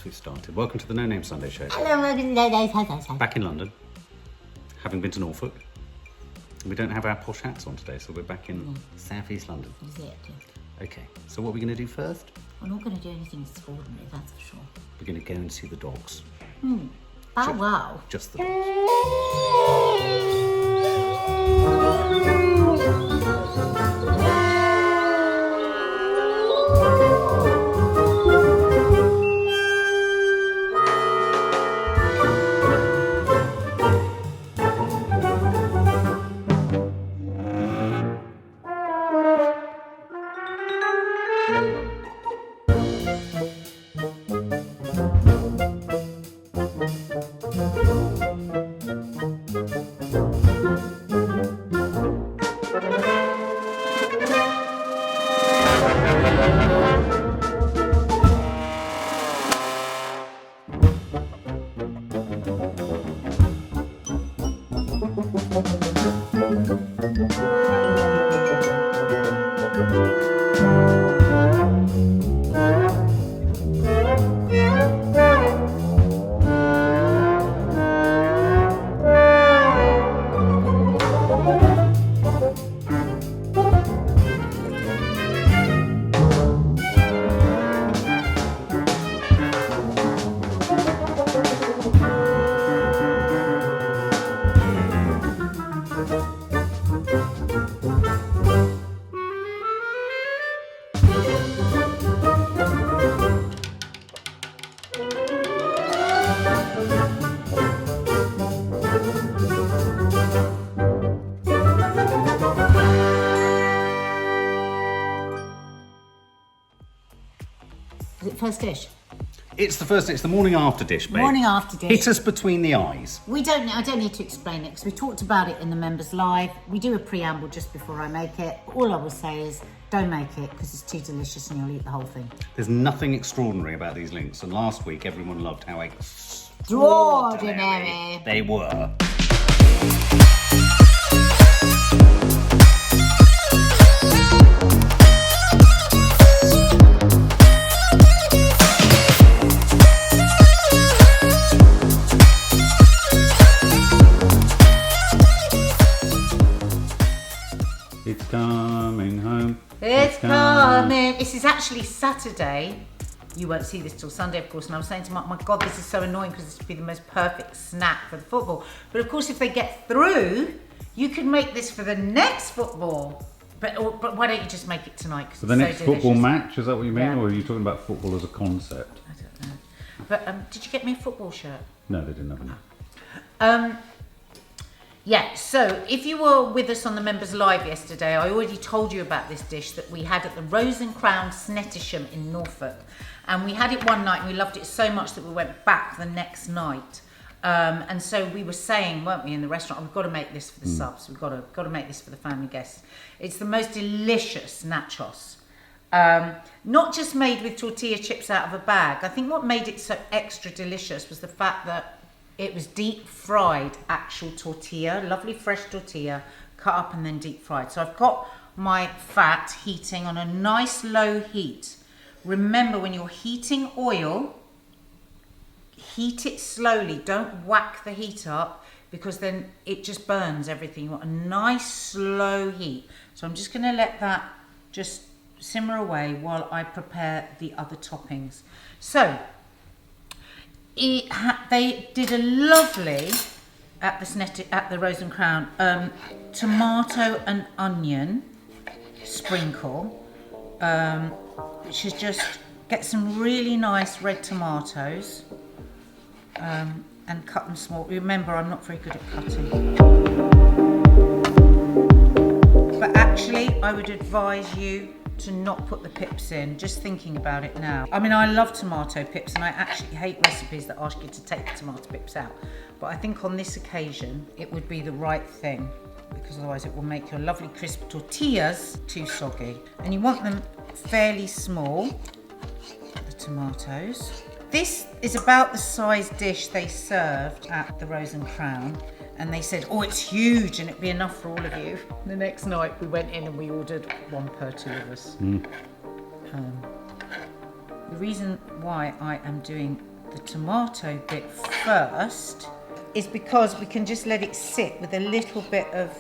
we've started. Welcome to the No Name Sunday Show. Hello, welcome. Back in London, having been to Norfolk. We don't have our posh hats on today, so we're back in South East London. Exactly. Okay, so what are we going to do first? We're not going to do anything extraordinary, that's for sure. We're going to go and see the dogs. Oh, wow. Just the dogs. Is it first dish? It's the morning after dish, babe. Morning after dish. Hit us between the eyes. I don't need to explain it because we talked about it in the members live. We do a preamble just before I make it. All I will say is don't make it because it's too delicious and you'll eat the whole thing. There's nothing extraordinary about these links, and last week everyone loved how Extraordinary they were. It's coming home. It's coming. This is actually Saturday. You won't see this till Sunday, of course. And I was saying to Mark, my God, this is so annoying because this would be the most perfect snack for the football. But of course, if they get through, you could make this for the next football. But why don't you just make it tonight? For the next football delicious. match, is that what you mean? Yeah. Or are you talking about football as a concept? I don't know. But did you get me a football shirt? No, they didn't have any. Yeah, so if you were with us on the members live yesterday, I already told you about this dish that we had at the Rose and Crown Snettisham in Norfolk. And we had it one night and we loved it so much that we went back the next night. And so we were saying, weren't we, in the restaurant, we've got to make this for the subs, we've got to make this for the family guests. It's the most delicious nachos. Not just made with tortilla chips out of a bag. I think what made it so extra delicious was the fact that it was deep fried actual tortilla, lovely fresh tortilla, cut up and then deep fried. So I've got my fat heating on a nice low heat. Remember, when you're heating oil, heat it slowly. Don't whack the heat up because then it just burns everything. You want a nice slow heat. So I'm just going to let that just simmer away while I prepare the other toppings. So they did a lovely at the Rose and Crown tomato and onion sprinkle, which is just get some really nice red tomatoes and cut them small. Remember, I'm not very good at cutting, but actually I would advise you to not put the pips in, just thinking about it now. I mean, I love tomato pips and I actually hate recipes that ask you to take the tomato pips out. But I think on this occasion, it would be the right thing because otherwise it will make your lovely crisp tortillas too soggy. And you want them fairly small, the tomatoes. This is about the size dish they served at the Rose and Crown. And they said, oh, it's huge and it'd be enough for all of you. The next night we went in and we ordered one per two of us. The reason why I am doing the tomato bit first is because we can just let it sit with a little bit of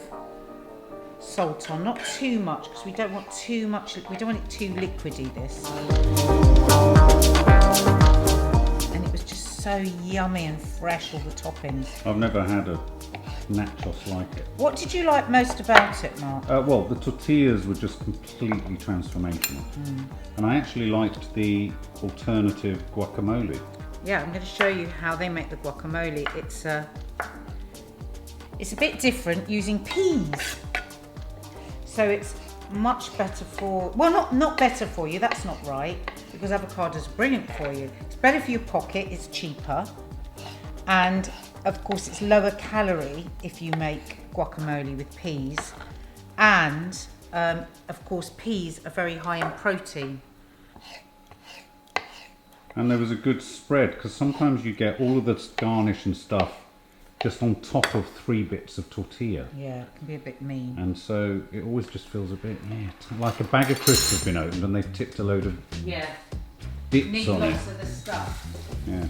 salt on, not too much, because we don't want too much, we don't want it too liquidy, this. And it was just so yummy and fresh, all the toppings. I've never had a nachos like it. What did you like most about it, Mark? Well, the tortillas were just completely transformational. And I actually liked the alternative guacamole. Yeah, I'm going to show you how they make the guacamole. It's a bit different using peas. So it's much better for, well, not better for you, that's not right, because avocados are brilliant for you. It's better for your pocket, it's cheaper, and of course it's lower calorie if you make guacamole with peas, and of course peas are very high in protein. And there was a good spread, because sometimes you get all of the garnish and stuff just on top of 3 bits of tortilla. Yeah, it can be a bit mean. And so it always just feels a bit, like a bag of crisps has been opened and they've tipped a load of bits Need on it. lots of the stuff. Yeah.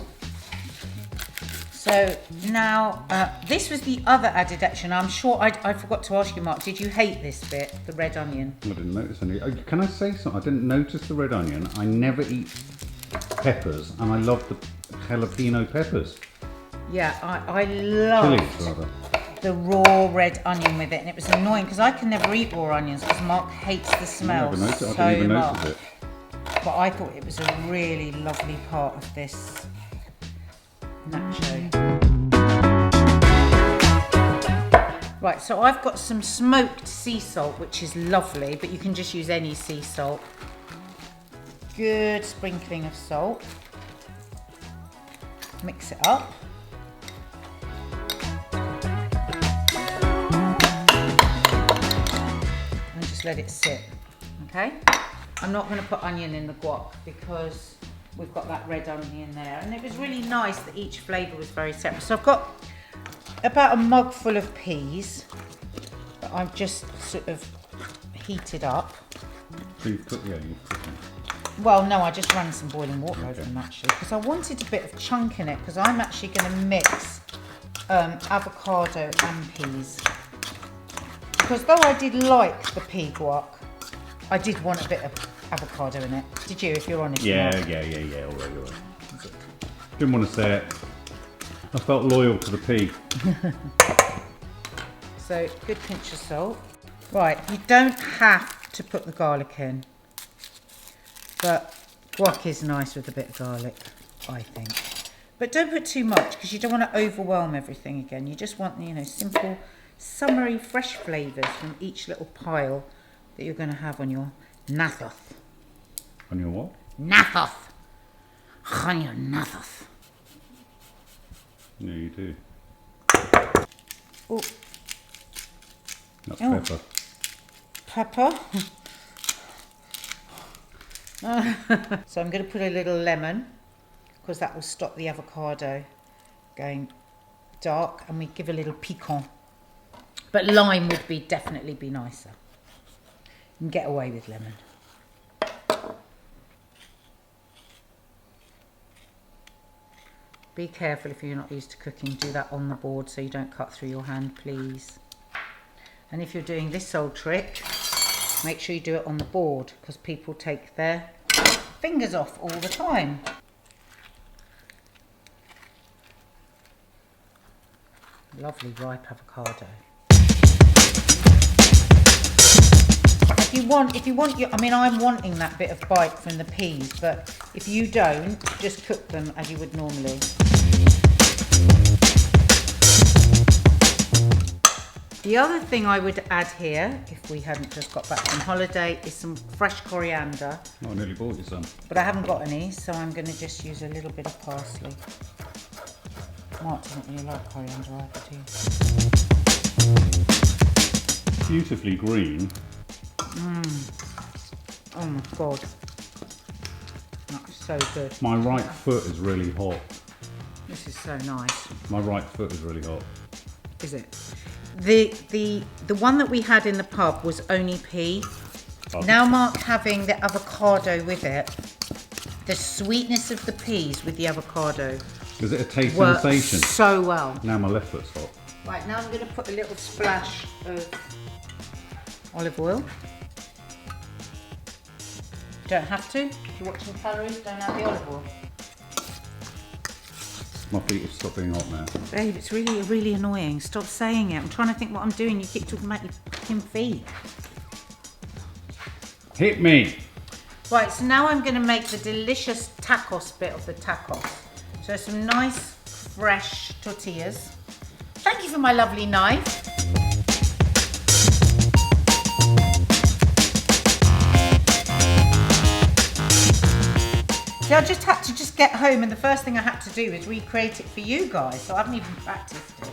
So now, this was the other added action. I'm sure I forgot to ask you, Mark, did you hate this bit, the red onion? I didn't notice any. Can I say something? I didn't notice the red onion. I never eat peppers, and I love the jalapeno peppers. Yeah, I loved Chilies, rather. the raw red onion with it, and it was annoying because I can never eat raw onions because Mark hates the smell I didn't so even much. notice it. But I thought it was a really lovely part of this nacho. Right, so I've got some smoked sea salt, which is lovely, but you can just use any sea salt. Good sprinkling of salt. Mix it up. And just let it sit, okay? I'm not going to put onion in the guac because we've got that red onion there. And it was really nice that each flavour was very separate. So I've got about a mug full of peas that I've just sort of heated up. So you put them. Well, no, I just ran some boiling water over them actually because I wanted a bit of chunk in it because I'm actually going to mix avocado and peas. Because though I did like the pea guac, I did want a bit of avocado in it. Did you, if you're honest? Yeah, Mark? all right. Didn't want to say it. I felt loyal to the pea. So, good pinch of salt. Right, you don't have to put the garlic in. But guac is nice with a bit of garlic, I think. But don't put too much because you don't want to overwhelm everything again. You just want, simple, summery, fresh flavours from each little pile that you're going to have on your nachos. On your what? Nachos. On your nachos. Yeah, you do. Oh, That's Oh. pepper. pepper. So I'm going to put a little lemon because that will stop the avocado going dark and we give a little piquant. But lime would definitely be nicer. You can get away with lemon. Be careful if you're not used to cooking, do that on the board so you don't cut through your hand, please. And if you're doing this old trick, make sure you do it on the board because people take their fingers off all the time. Lovely ripe avocado. If you want your, I'm wanting that bit of bite from the peas, but if you don't, just cook them as you would normally. The other thing I would add here, if we hadn't just got back from holiday, is some fresh coriander. Oh, I nearly bought you some. But I haven't got any, so I'm going to just use a little bit of parsley. Mark doesn't really like coriander either, do you? Beautifully green. Oh my god. That's so good. My right foot is really hot. This is so nice. My right foot is really hot. Is it? The one that we had in the pub was only pea. Oh. Now Mark having the avocado with it, the sweetness of the peas with the avocado Is it a taste works sensation? so well. Now my left foot's hot. Right, now I'm going to put a little splash of olive oil. Don't have to. If you're watching calories, don't add the olive oil. My feet have stopped being hot now. Babe, it's really, really annoying. Stop saying it. I'm trying to think what I'm doing. You keep talking about your fucking feet. Hit me! Right, so now I'm going to make the delicious tacos bit of the tacos. So some nice, fresh tortillas. Thank you for my lovely knife. See, I just had to get home and the first thing I had to do is recreate it for you guys, so I haven't even practiced it.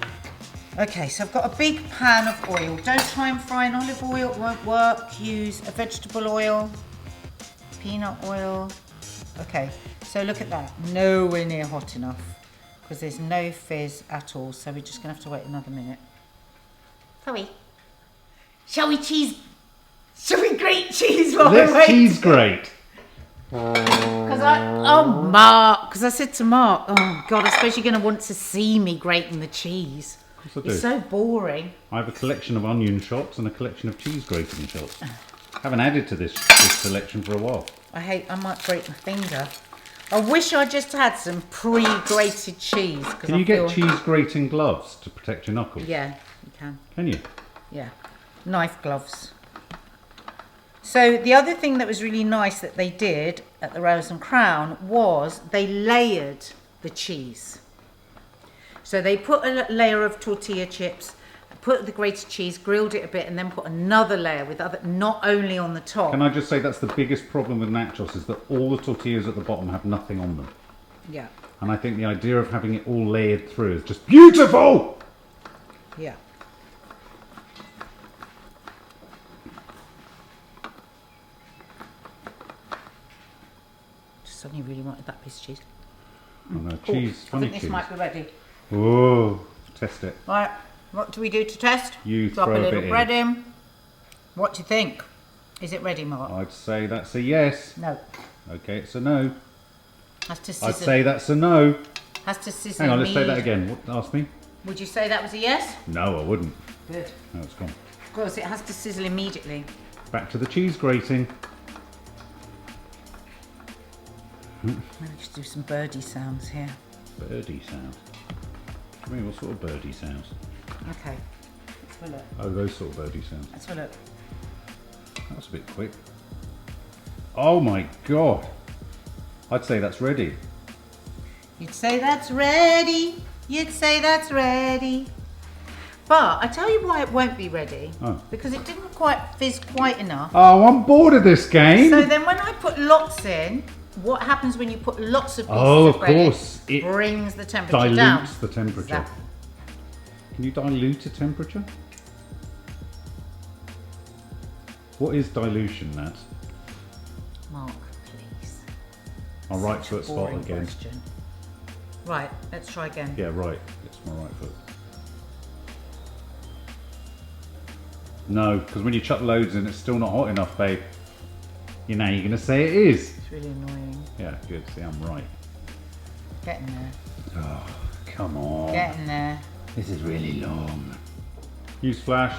Okay, so I've got a big pan of oil. Don't try and fry in olive oil, it won't work. Use a vegetable oil, peanut oil. Okay, so look at that. Nowhere near hot enough because there's no fizz at all, so we're just gonna have to wait another minute. Sorry. Shall we grate cheese while we're Let's waiting? cheese grate. Because I said to Mark, oh God, I suppose you're going to want to see me grating the cheese. Of course I do. It's so boring. I have a collection of onion shots and a collection of cheese grating shots. Haven't added to this collection for a while. I might break my finger. I wish I just had some pre-grated cheese. Can you get cheese grating gloves to protect your knuckles? Yeah, you can. Can you? Yeah, knife gloves. So the other thing that was really nice that they did at the Rose and Crown was they layered the cheese. So they put a layer of tortilla chips, put the grated cheese, grilled it a bit, and then put another layer with other, not only on the top. Can I just say that's the biggest problem with nachos is that all the tortillas at the bottom have nothing on them. Yeah. And I think the idea of having it all layered through is just beautiful! Yeah. Suddenly really wanted that piece of cheese. Oh no, cheese, I funny think this cheese. might be ready. Whoa, test it. Right, what do we do to test? You Drop throw a a little bit bread in. What do you think? Is it ready, Mark? I'd say that's a yes. No. Okay, it's a no. Has to sizzle. I'd say that's a no. Has to sizzle. Hang on, let's say that again. What, ask me? Would you say that was a yes? No, I wouldn't. Good. No, it's gone. Of course, it has to sizzle immediately. Back to the cheese grating. Let me just do some birdie sounds here. Birdie sound. I mean, what sort of birdie sounds? Okay. Let's have a look. Oh, those sort of birdie sounds. Let's have a look. That's a bit quick. Oh my god. I'd say that's ready. You'd say that's ready. You'd say that's ready. But I tell you why it won't be ready. Oh. Because it didn't quite fizz quite enough. Oh, I'm bored of this game. So then when I put lots in, what happens when you put lots of pieces of of bread in? course, it brings the temperature dilutes down. the temperature. Exactly. Can you dilute a temperature? What is dilution, Nat? Mark, please. My right Such a foot's hot boring again. question. Right, let's try again. Yeah, right. It's my right foot. No, because when you chuck loads in, it's still not hot enough, babe. You know, you're going to say it is. It's really annoying. Yeah, good. See, I'm right. Getting there. Oh, come on. Getting there. This is really long. Newsflash,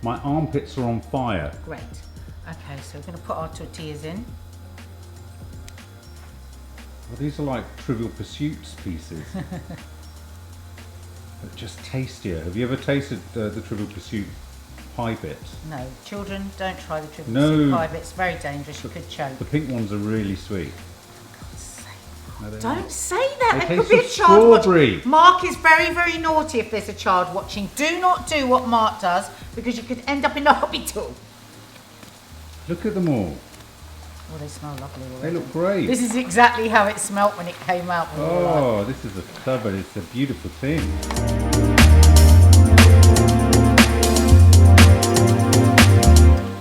my armpits are on fire. Great. Okay, so we're going to put our tortillas in. Well, these are like Trivial Pursuits pieces. But just tastier. Have you ever tasted the Trivial Pursuit pie bits? No, children, don't try the triple No. pie bit. It's very dangerous. You could choke. The pink ones are really sweet. No, they're Don't not. say that. They There could taste be a of child strawberry. watching. Mark is very, very naughty if there's a child watching. Do not do what Mark does because you could end up in the hospital. Look at them all. Oh, they smell lovely already. They look great. This is exactly how it smelt when it came out. When we were like, Oh, this is a cupboard. It's a beautiful thing.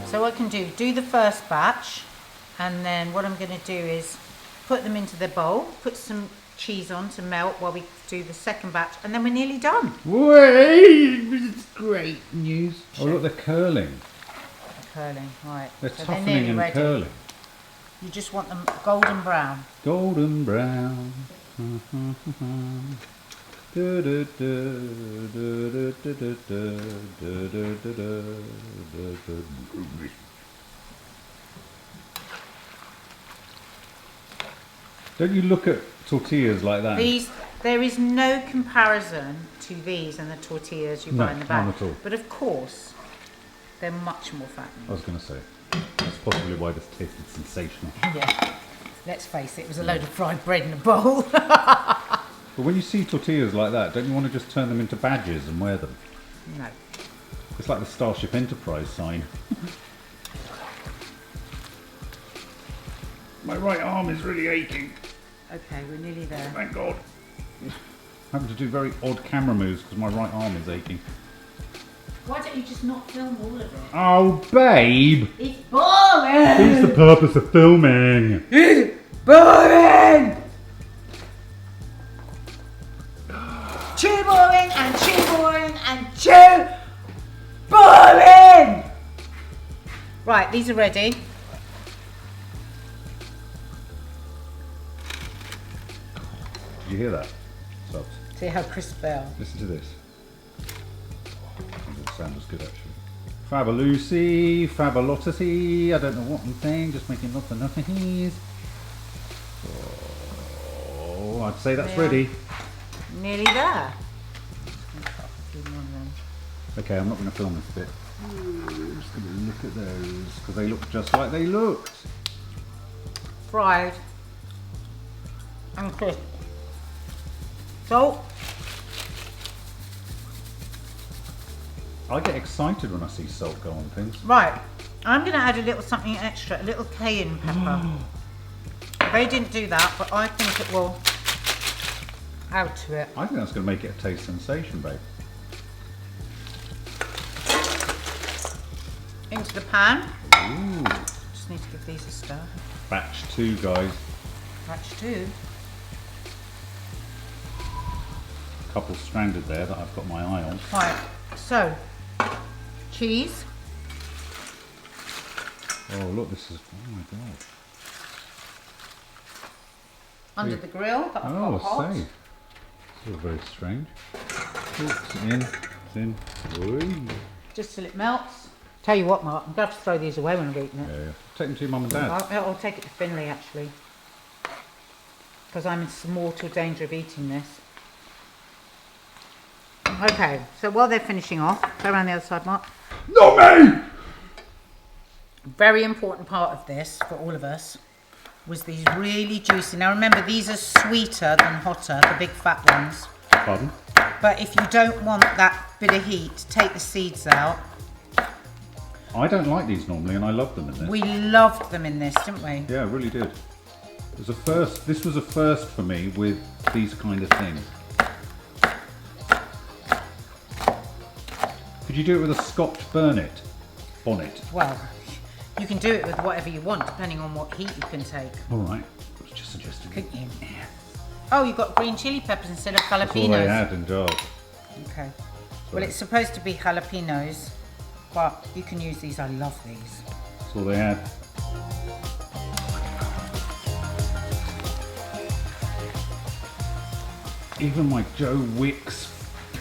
so what I can do the first batch, and then what I'm going to do is put them into the bowl, put some cheese on to melt while we do the second batch, and then we're nearly done. Wait, it's great news. Oh, look, they're curling. Curling, right. They're so toughening nearly and ready. curling. You just want them golden brown. Golden brown. Don't you look at tortillas like that? There is no comparison to these and the tortillas you buy in the bag. None at all. But of course, they're much more fattening. I was going to say, that's possibly why this tasted sensational. Yeah. Let's face it was a load of fried bread in a bowl. But when you see tortillas like that, don't you want to just turn them into badges and wear them? No. It's like the Starship Enterprise sign. My right arm is really aching. Okay, we're nearly there. Thank God. I'm having to do very odd camera moves because my right arm is aching. Why don't you just not film all of it? Oh, babe! It's boring! What's the purpose of filming? It's boring! Too boring and too boring and too boring! Right, these are ready. Did you hear that? Subs. See how crisp they are. Listen to this. That sound was good actually. Fabalusi, Fabalotusy, I don't know what I'm saying, just making lots of nothingies. Oh, I'd say that's They are ready. Nearly there. Okay, I'm not going to film this bit. I'm just going to look at those because they look just like they looked. Fried and crisp. So, I get excited when I see salt go on things. right, I'm going to add a little something extra, a little cayenne pepper. They didn't do that, but I think it will add to it. I think that's going to make it a taste sensation, babe. Into the pan. Ooh. Just need to give these a stir. Batch 2, guys. Batch 2. Couple stranded there that I've got my eye on. Right, so cheese. Oh, look, this is. Oh my God. Under the grill that I've Oh, got hot. safe. This is very strange. Oh, it's in. It's in. Oi. Just till it melts. Tell you what, Mark, I'm going to have to throw these away when I've eaten it. Yeah, yeah. Take them to your mum and dad. I'll take it to Finley actually, because I'm in mortal danger of eating this. Okay, so while they're finishing off, go around the other side, Mark. Not me! Very important part of this for all of us was these really juicy. Now remember, these are sweeter than hotter, the big fat ones. Pardon? But if you don't want that bit of heat, take the seeds out. I don't like these normally, and I love them in this. We loved them in this, didn't we? Yeah, I really did. It was a first. This was a first for me with these kind of things. Could you do it with a Scotch bonnet? Well, you can do it with whatever you want, depending on what heat you can take. All right. I was just suggesting. Couldn't you? Yeah. Oh, you've got green chili peppers instead of That's all they jalapenos. had in jars. Okay. Well, it's supposed to be jalapenos, but you can use these. I love these. That's all they had. Even my Joe Wicks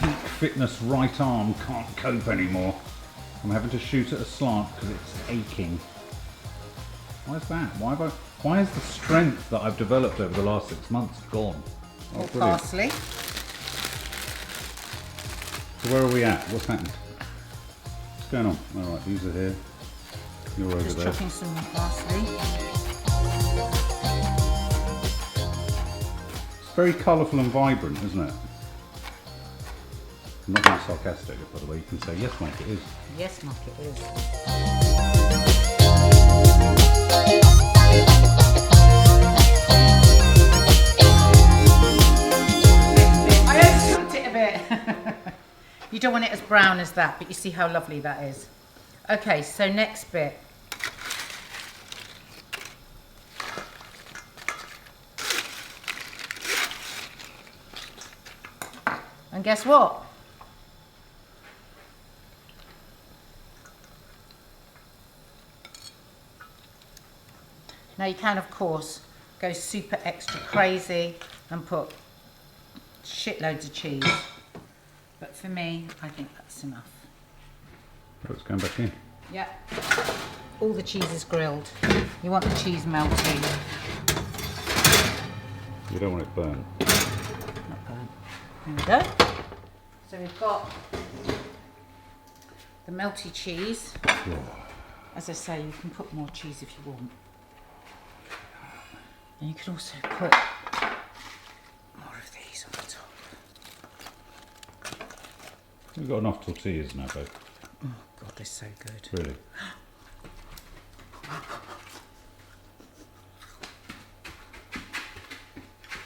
peak fitness right arm can't cope anymore. I'm having to shoot at a slant because it's aching. Why is that? Why is the strength that I've developed over the last 6 months gone? Oh, Or brilliant. parsley. So where are we at? What's happened? What's going on? All right, these are here. You're over Just there. chopping some parsley. It's very colourful and vibrant, isn't it? I'm not being sarcastic, by the way. You can say, yes, Mike, it is. Yes, Mark, it is. I overcooked it a bit. You don't want it as brown as that, but you see how lovely that is. Okay, so next bit. And guess what? Now you can, of course, go super extra crazy and put shitloads of cheese. But for me, I think that's enough. Oh, it's going back in. Yeah. All the cheese is grilled. You want the cheese melting. You don't want it burnt. Not burnt. There we go. So we've got the melty cheese. As I say, you can put more cheese if you want. And you can also put more of these on the top. We've got enough tortillas now, babe. Oh God, they're so good.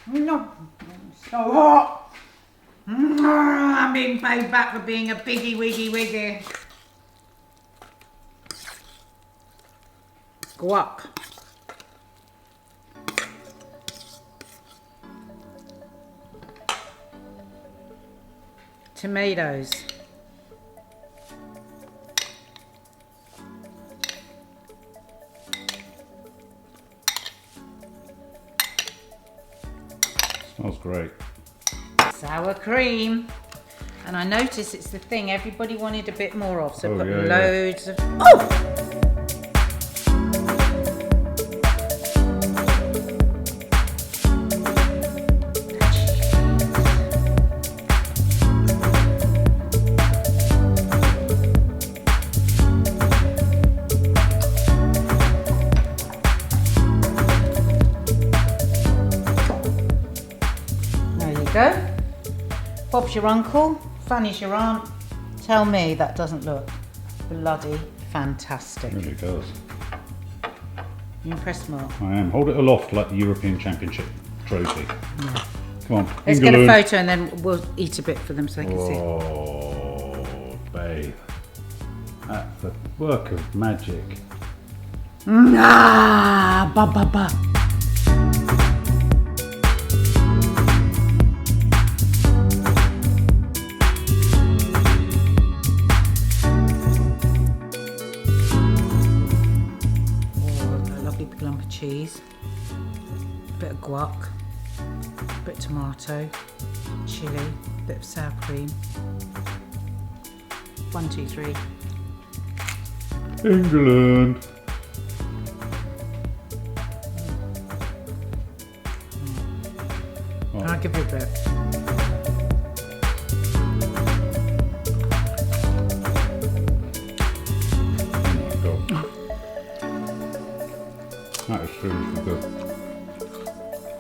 Really? No, it's so hot. I'm being paid back for being a piggy wiggy wiggy. Guac. Tomatoes. Smells great. Sour cream. And I notice it's the thing everybody wanted a bit more of, so put yeah. loads of... Oh! Go. Bob's your uncle, Fanny's your aunt. Tell me that doesn't look bloody fantastic. It really does. You impressed, Mark? I am. Hold it aloft like the European Championship trophy. Yeah. Come on. Let's England. get a photo and then we'll eat a bit for them so they can see it. Oh, babe. That's the work of magic. Ah, ba ba ba. Lump of cheese, a bit of guac, a bit of tomato, chilli, a bit of sour cream. 1, 2, 3. England. I'll give you a bit. That is seriously good.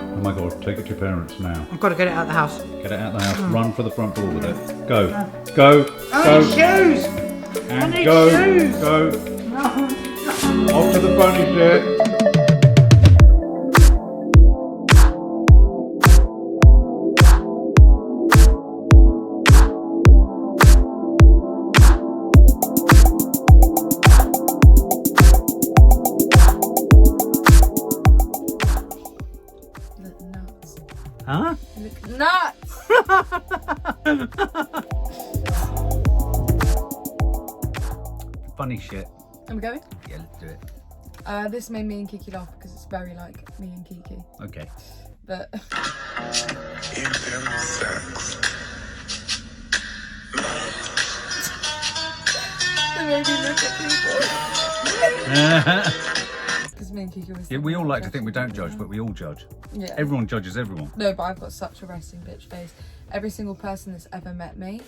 Oh my God, take it to your parents now. I've got to get it out of the house. Get it out of the house, run for the front door with it. Go, go, I go. need shoes! And need go, shoes. go. No. Off to the bunny shit. Huh? Look nuts! Funny shit. Are we going? Yeah, let's do it. This made me and Kiki laugh because it's very like me and Kiki. Okay. But they made me look at people. Because me and Kiki was. Yeah, we all like to think we don't judge, but we all judge. Yeah. Everyone judges everyone. No, but I've got such a resting bitch face. Every single person that's ever met me,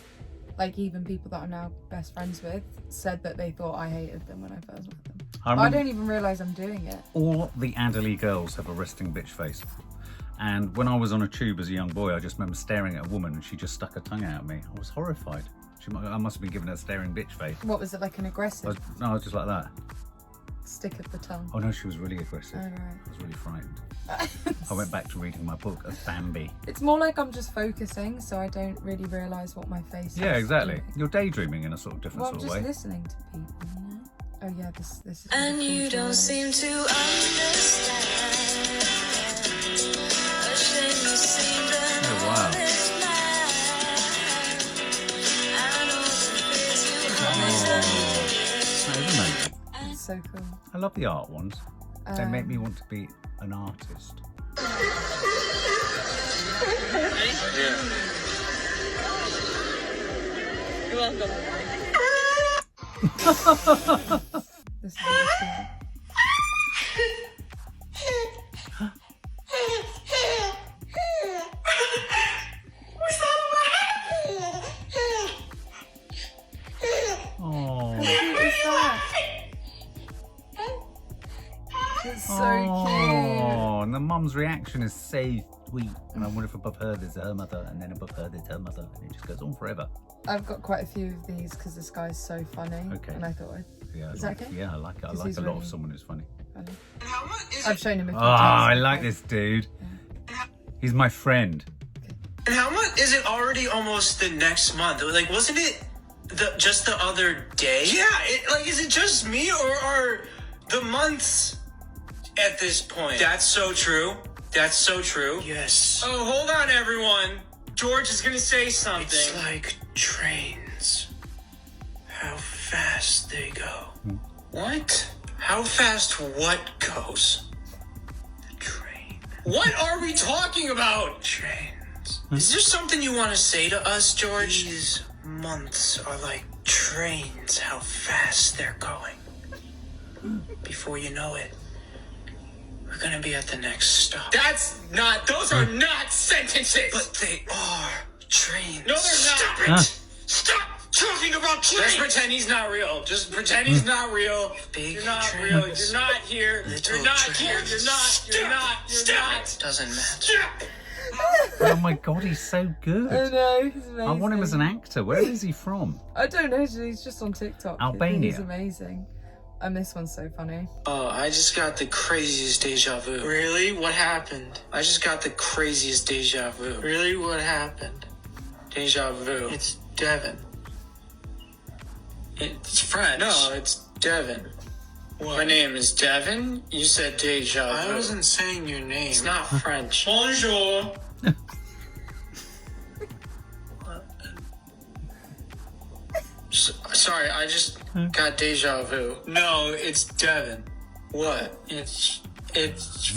like even people that I'm now best friends with, said that they thought I hated them when I first met them. I don't even realise I'm doing it. All the Adderley girls have a resting bitch face. And when I was on a tube as a young boy, I just remember staring at a woman and she just stuck her tongue out at me. I was horrified. I must have been given a staring bitch face. What was it, like an aggressive I was just like that. stick of the tongue? Oh no, she was really aggressive. Oh, right. I was really frightened. I went back to reading my book of Bambi. It's more like I'm just focusing, so I don't really realise what my face is. Yeah, exactly. doing. You're daydreaming in a sort of different Well, I'm sort just of way. listening to people, you know? Oh yeah, this is. And really you cool don't seem to understand. A shame you seem to Oh wow. That is amazing. It's so cool. I love the art ones. They make me want to be an artist. Yeah. You're welcome. This is Oh, it's so cute. And the mum's reaction is so sweet. And I wonder if above her there's her mother, and then above her there's her mother, and it just goes on forever. I've got quite a few of these because this guy's so funny. Okay. And I thought Yeah, Is that okay? Yeah, I like it. I 'Cause like he's a lot really of someone who's funny. funny. I've shown him a few Oh, times. I like this dude. He's my friend. And how much is it already almost the next month? Like, wasn't it just the other day? Yeah, is it just me or are the months at this point? That's so true. That's so true. Yes. Oh, hold on, everyone. George is gonna say something. It's like trains. How fast they go. What? How fast what goes? The train. What are we talking about? Trains. Is there something you want to say to us, George? These months are like trains, how fast they're going. Before you know it, we're gonna be at the next stop. Those are not sentences! But they are trains. No, they're not. Stop it! Stop talking about trains! Just pretend he's not real. Just pretend he's not real. You're not real. You're not here. You're not here. You're not. Doesn't matter. Oh my god, he's so good. I know, he's amazing. I want him as an actor. Where is he from? I don't know, he's just on TikTok. Albania. He's amazing. And this one's so funny. Oh, I just got the craziest deja vu. Really? What happened? I just got the craziest deja vu. Really? What happened? Deja vu. It's Devin. It's French. No, it's Devin. What? My name is Devin. You said deja vu. I wasn't saying your name. It's not French. Bonjour. Sorry, I just got deja vu. No, it's Devin. What? It's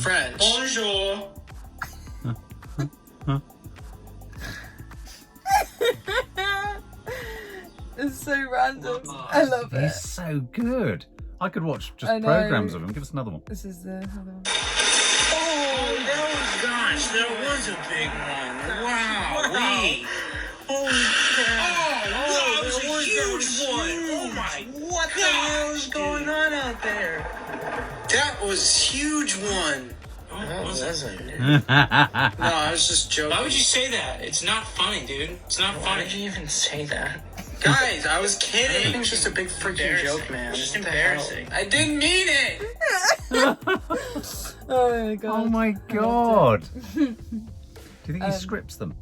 French. Bonjour. It's so random. I love it. He's so good. I could watch just I know. programs of him. Give us another one. This is the other one. Oh, that was a big one. Wow. Holy cow. That was a huge one. Oh my, what the hell is going on out there? That was a huge one. Oh, wasn't it? No, I was just joking. Why would you say that? It's not funny, dude. It's not funny. Why did you even say that? Guys, I was kidding. It was just a big freaking joke, man. It's just embarrassing. I didn't mean it. Oh my god. Oh my god. Do you think he scripts them?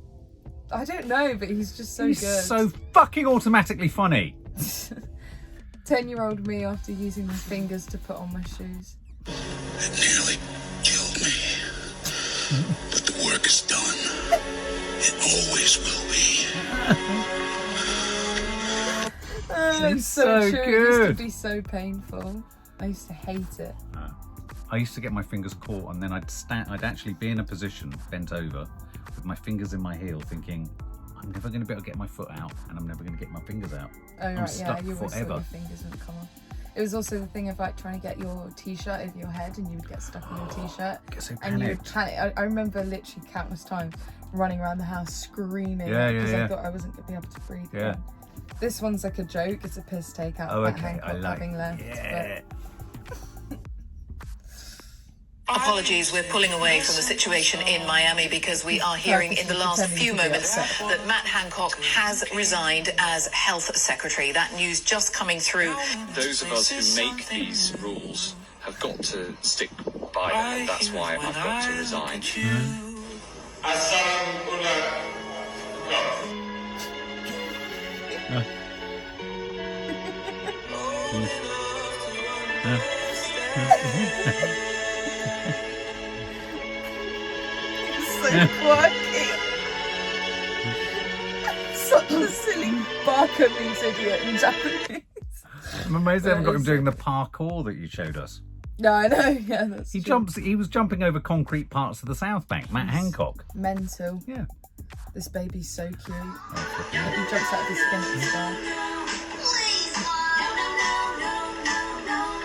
I don't know, but he's just so He's good. so fucking automatically funny. 10-year-old me after using my fingers to put on my shoes. It nearly killed me. But the work is done. It always will be. It's so so true. It good. used to be so painful. I used to hate it. I used to get my fingers caught, and then I'd actually be in a position, bent over, with my fingers in my heel, thinking, I'm never going to be able to get my foot out, and I'm never going to get my fingers out. Oh I'm right, yeah, stuck you always thought forever. your fingers wouldn't come off. It was also the thing of like trying to get your t-shirt over your head, and you would get stuck in your t-shirt. Get so And you would panicked. panic. I remember literally countless times running around the house screaming Yeah, because yeah. I thought I wasn't going to be able to breathe. Yeah. again. This one's like a joke. It's a piss take out Oh, of that okay. Hancock having left. Yeah. Apologies, we're pulling away from the situation in Miami because we are hearing in the last few moments that Matt Hancock has resigned as health secretary. That news just coming through. Those of us who make these rules have got to stick by them, and that's why I've got to resign. So quirky. Such a silly Barker means idiot in Japanese. I'm amazed they haven't got him is doing the parkour that you showed us. No, I know. Yeah, that's He true. He was jumping over concrete parts of the South Bank. Matt Hancock. Mental. Yeah. This baby's so cute. He jumps out of his skin at the start.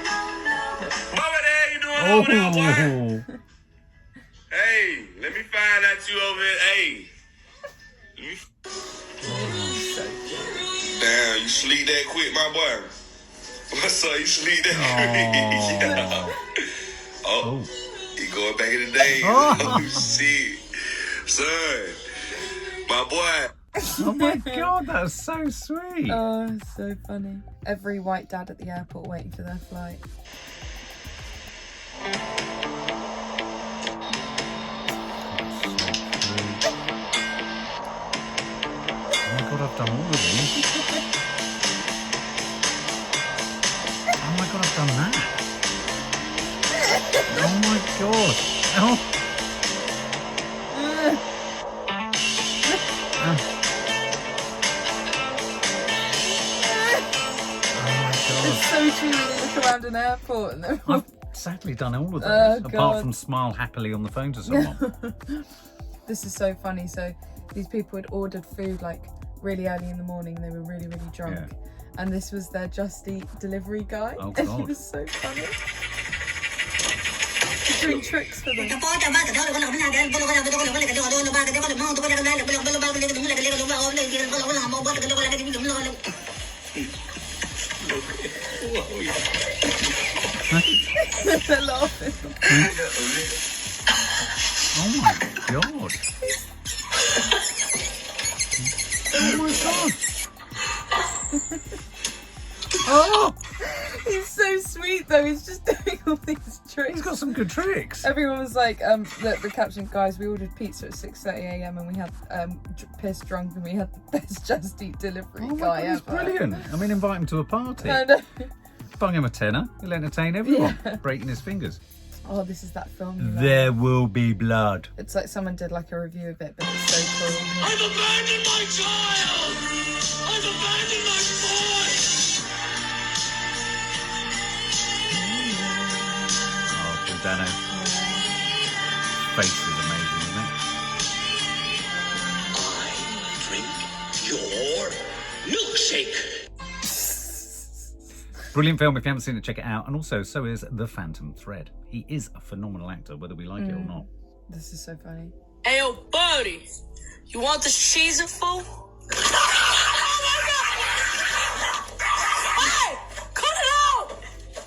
Mama, there, you doing over there, boy? Oh. Hey, let me find out you over there. Hey. Damn, you sleep that quick, my boy. What's up? You sleep that quick? Yeah. Oh, he going back in the day. Oh, shit. Son, my boy. Oh my God, that's so sweet. Oh, it's so funny. Every white dad at the airport waiting for their flight. Oh my God, I've done all of these. Oh my God, I've done that. Oh my God. Oh. It's so true when you look around an airport and they're all... I've sadly done all of those, Oh, apart God. from smile happily on the phone to someone. This is so funny. So these people had ordered food like really early in the morning. They were really, really drunk. Yeah. And this was their Just Eat delivery guy. Oh, And he God. was so funny. He's doing tricks for them. They're laughing. Oh my God. Oh my God. Oh, He's so sweet though. He's just doing all these tricks. he's got some good tricks. Everyone was like, the caption, guys, we ordered pizza at 6:30 a.m. and we had pissed drunk and we had the best Just Eat delivery Oh my guy God, he's ever. brilliant. I mean, invite him to a party. I know. Bung him a tenner. He'll entertain everyone, Yeah. breaking his fingers. Oh, this is that film. You know. There will be blood. It's like someone did like a review of it, but it's so cool. I've abandoned my child! I've abandoned my boy! Oh, Dano. Face is amazing, isn't it? I drink your milkshake. Brilliant film. If you haven't seen it, check it out. And also, so is The Phantom Thread. He is a phenomenal actor, whether we like it or not. This is so funny. Hey, yo, buddy, you want this cheese and fool? Hey, cut it out!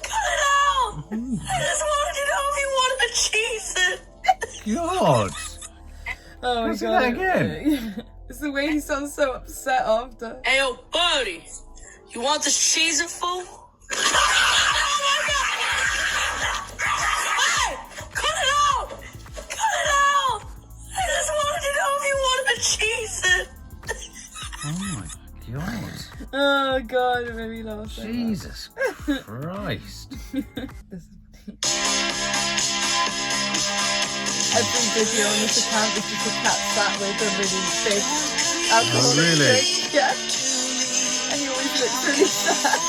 Cut it out! I just wanted to know if you wanted the cheese and... God! Oh my Let's do god. that again. Yeah. It's the way he sounds so upset after. Hey, yo, buddy, you want this cheese and fool? Hey, cut it out! Cut it out! I just wanted to know if you wanted the cheese and... Oh my God. Oh god, it made me laugh so much. Jesus Christ. This is every video on this account is just a cat sat with a really big alcoholic really? drink. Yeah. And he always looks really sad.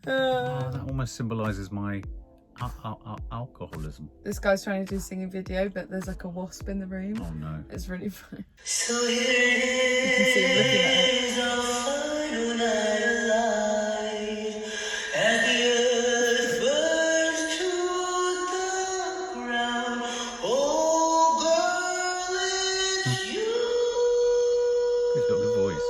Oh, that almost symbolises my alcoholism. This guy's trying to do a singing video, but there's like a wasp in the room. Oh no. It's really funny. So here it You can see him looking at it. is, our final night alive. And the earth burns to the ground. Oh, girl, it's you He's got a good voice.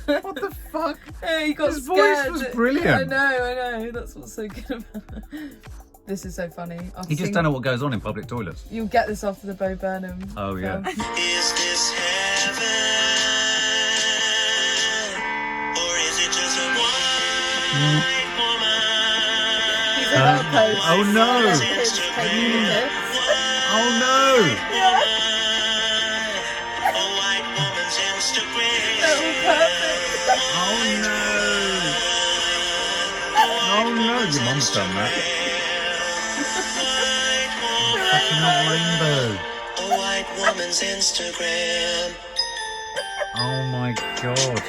that What the fuck? Hey, he got His voice scared. was brilliant. I know. That's what's so good about it. This is so funny. He just don't know what goes on in public toilets. You'll get this after the Bo Burnham. Oh, yeah. film. Is this heaven? Or is it just a white woman? He's an outpost. Oh no! He's taking the piss. Oh no! A white woman's Instagram. They're all perfect. Oh no! Oh no! Your mum's done that. Fucking a rainbow. A white woman's Instagram. Oh my god.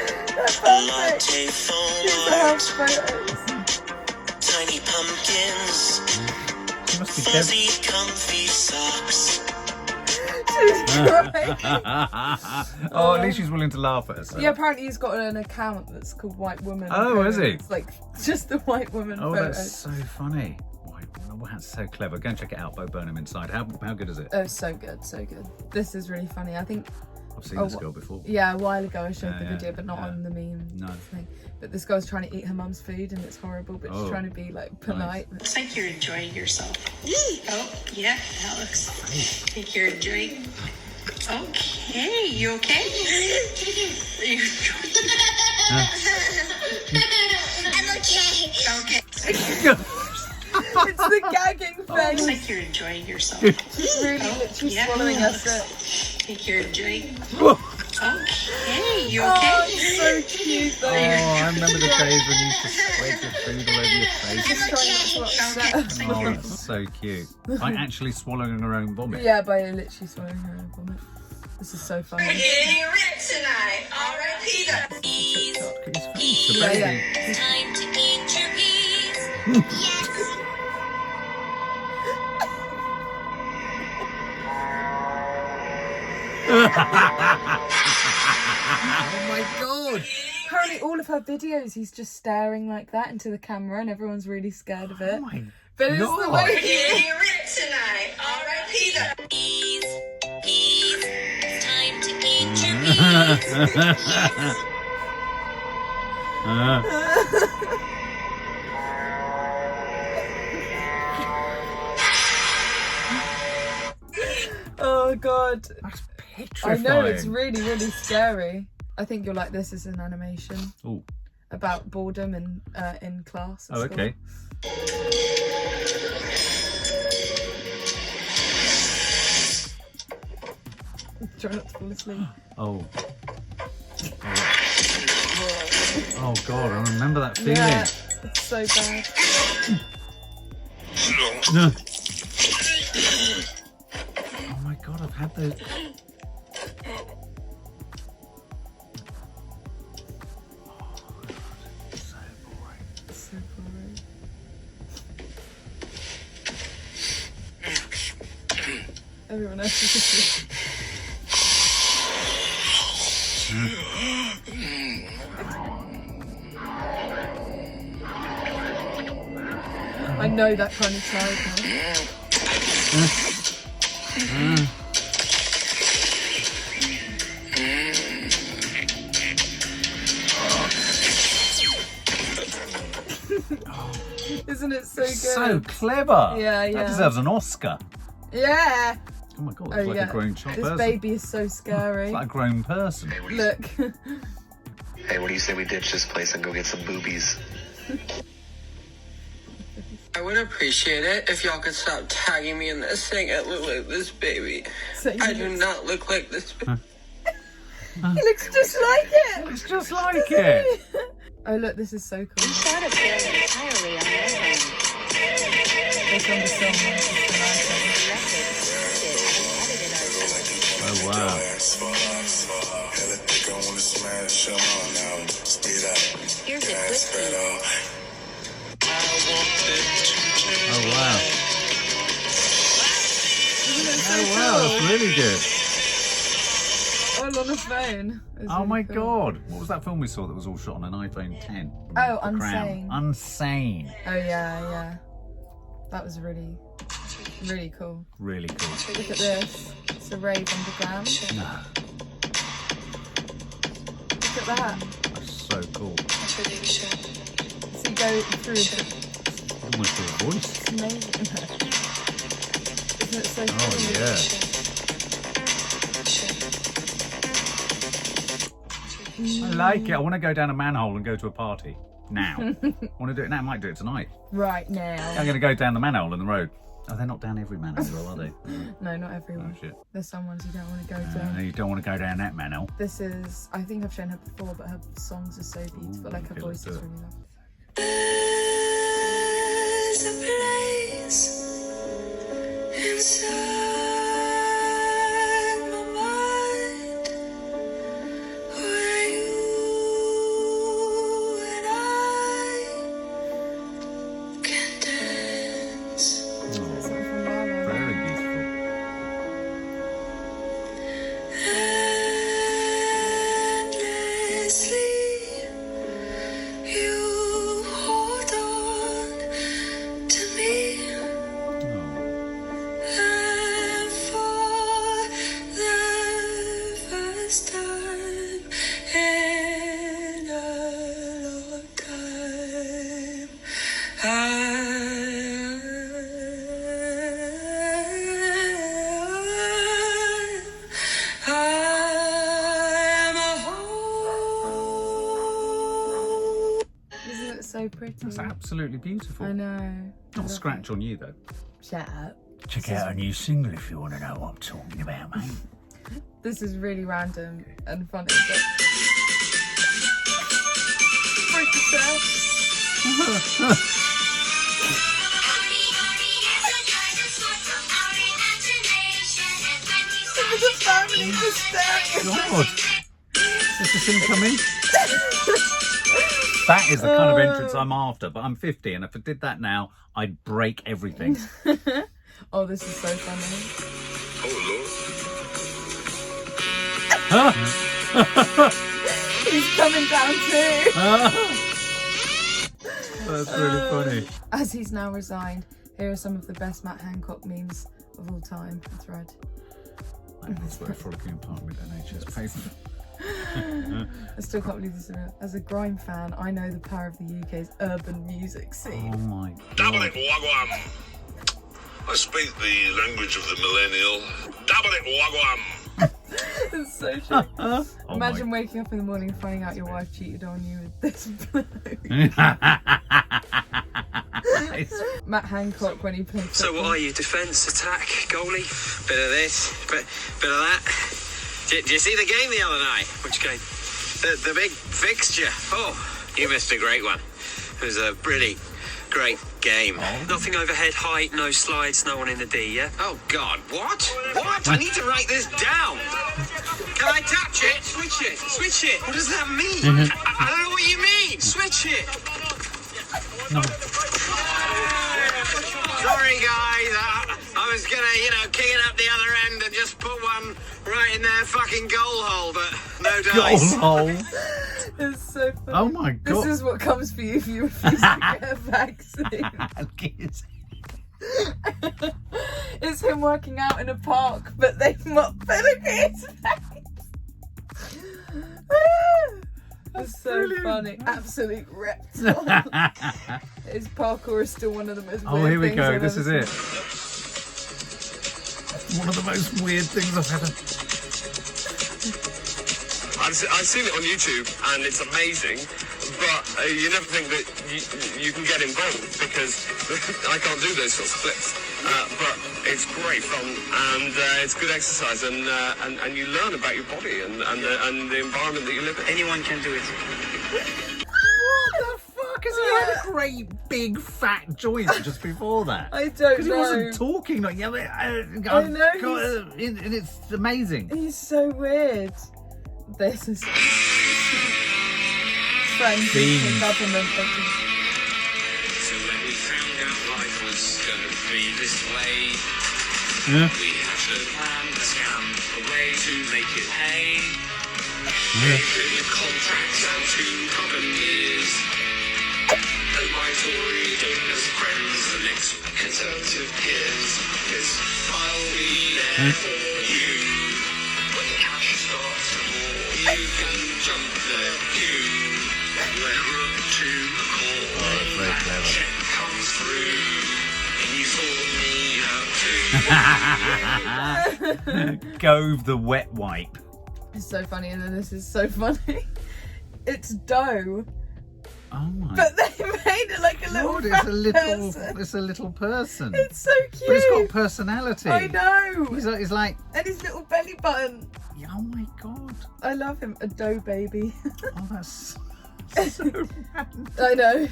Latte foam art. Tiny pumpkins. She must be dead. Fuzzy comfy socks. Oh, at least she's willing to laugh at herself. Yeah, apparently he's got an account that's called White Woman. Oh, is he? It's like just the White Woman Oh, photos. that's so funny. Wow, that's so clever. Go and check it out, Bo Burnham Inside. How good is it? Oh, so good, so good. This is really funny. I think I've seen this girl before. Yeah, a while ago I showed the Yeah, video, but not on the meme thing. But this girl's trying to eat her mum's food and it's horrible, but she's trying to be like polite. Looks like you're enjoying yourself. Oh, yeah, that looks. I think you're enjoying. Okay, you okay? You're I'm okay. okay. It's the gagging face. Looks like you're enjoying yourself. She's really literally swallowing her spit. I think you're enjoying. Okay, you okay? Oh, it's so cute though. Oh, I remember the days when you used to spread your food all over your face. Just trying not to upset. Oh, that's so cute. By actually swallowing her own vomit. Yeah, by literally swallowing her own vomit. This is so funny. We're getting rich tonight. All right, Peter. The baby. Time to eat your peas. Yes. Oh my god! Apparently all of her videos he's just staring like that into the camera and everyone's really scared of it. Oh my but it's god. the way We're getting rich tonight. All right, Peter. Peas. Peas. It's time to eat your peas. Oh god. That's I petrifying. know, it's really, really scary. I think you'll like this as an animation. Ooh. About boredom in class. At Oh, school. okay. Try not to fall asleep. Oh. Oh god, I remember that feeling. Yeah, it's so bad. No. Oh my god, I've had those. So boring. So boring. Everyone else is asleep. I know that kind of tiredness. Isn't it so good? So clever. Yeah, yeah. That deserves an Oscar. Yeah. Oh my god, Oh it's like yeah. a grown child This person. baby is so scary. It's like a grown person. Look. Hey, what do you say we ditch this place and go get some boobies? I would appreciate it if y'all could stop tagging me in this saying I look like this baby. So I do not look like this baby. He looks just like it. It's just like it. Oh look, this is so cool. Thought of feeling entirely on my own. They filmed a film once, it's the Oh wow. Here's a quick Oh wow. so Oh wow, that's really good. all on a phone. It's Oh really my cool. god. What was that film we saw that was all shot on an iPhone 10? Oh, The Crown. Unsane. Unsane. Oh yeah, yeah. That was really, really cool. Really cool. Look at this. It's a rave underground. Nah, Look at that. that's so cool. So you go through the... Almost do a voice. It's amazing. Isn't it so cool? Oh yeah. I like it. I want to go down a manhole and go to a party now. I want to do it now. I might do it tonight. Right now. I'm going to go down the manhole in the road. Oh, they're not down every manhole, are they? No, not everyone. Oh shit. There's some ones you don't want to go No, to. you don't want to go down that manhole. This is, I think I've shown her before, but her songs are so beautiful. Ooh, Like her okay, let's voice is do it. really lovely. There's a place inside my mind, where you and I can dance. Very beautiful. Endlessly, you hold on to me, and for the first time in a long time, Isn't it so pretty? That's absolutely beautiful. I know. Not a scratch on you though. Shut up. Check out our new single if you want to know what I'm talking about, mate. This is really random and funny, but freak yourself. Look at the family just staring at God. Does this thing come in? That is the kind of entrance I'm after, but I'm 50 and if I did that now, I'd break everything. Oh, this is so funny. Oh, He's coming down too. That's really funny. As he's now resigned, here are some of the best Matt Hancock memes of all time. That's right. That's where frolicking apart with NHS pavement. I still can't believe this. As a grime fan, I know the power of the UK's urban music scene. Oh my Dabba-dick God. wagwam. I speak the language of the millennial. Dabba-dick wagwam. It's so true. Oh Imagine waking up in the morning and finding out your wife cheated on you with this bloke. Matt Hancock when he played. So what are you? Defence, attack, goalie? Bit of this, bit of that. Did you see the game the other night? Which game? The big fixture. Oh, you missed a great one. It was a really great game. Nothing overhead height, no slides, no one in the D, yeah? Oh, God, what? What? I need to write this down. Can I touch it? Switch it. Switch it. What does that mean? I don't know what you mean. Switch it. Sorry, guys. I was gonna, kick it up the other end and just put one right in their fucking goal hole, but no dice. Goal hole. It's so funny. Oh my God. This is what comes for you if you refuse to get a vaccine. It's him working out in a park, but they've not his face. It's so brilliant. funny. Absolute reptile. His parkour is still one of the most weird Oh, here we things go. I've This ever is seen. it. One of the most weird things I've ever. I've seen it on YouTube and it's amazing, but you never think that you can get involved because I can't do those sorts of flips. But it's great fun and it's good exercise and you learn about your body and the environment that you live in. Anyone can do it. What the fuck? Has he had a great big fat joint just before that? I don't Because he know. wasn't talking. Like, yeah, I know, and it's amazing. He's so weird. This is friends Beans. with government. So when we found out life was going to be this way, Yeah. we had to plan a scam, a way to make it pay. Yeah. Gave contracts out to companies. And my Tory donors, friends, the next Conservative peers, 'cause I'll be there for you. When the cash starts to pour, you can jump the queue. We're up to the call. Oh, that's very That clever. check comes through, and you saw me out too. Gove the wet wipe. It's so funny, and then this is so funny. It's dough, Oh my but they made it like a little God! fat It's person. a little person. It's so cute. But it's got personality. I know. He's like, And his little belly button. oh my God. I love him. A dough baby. Oh, that's so random. I know.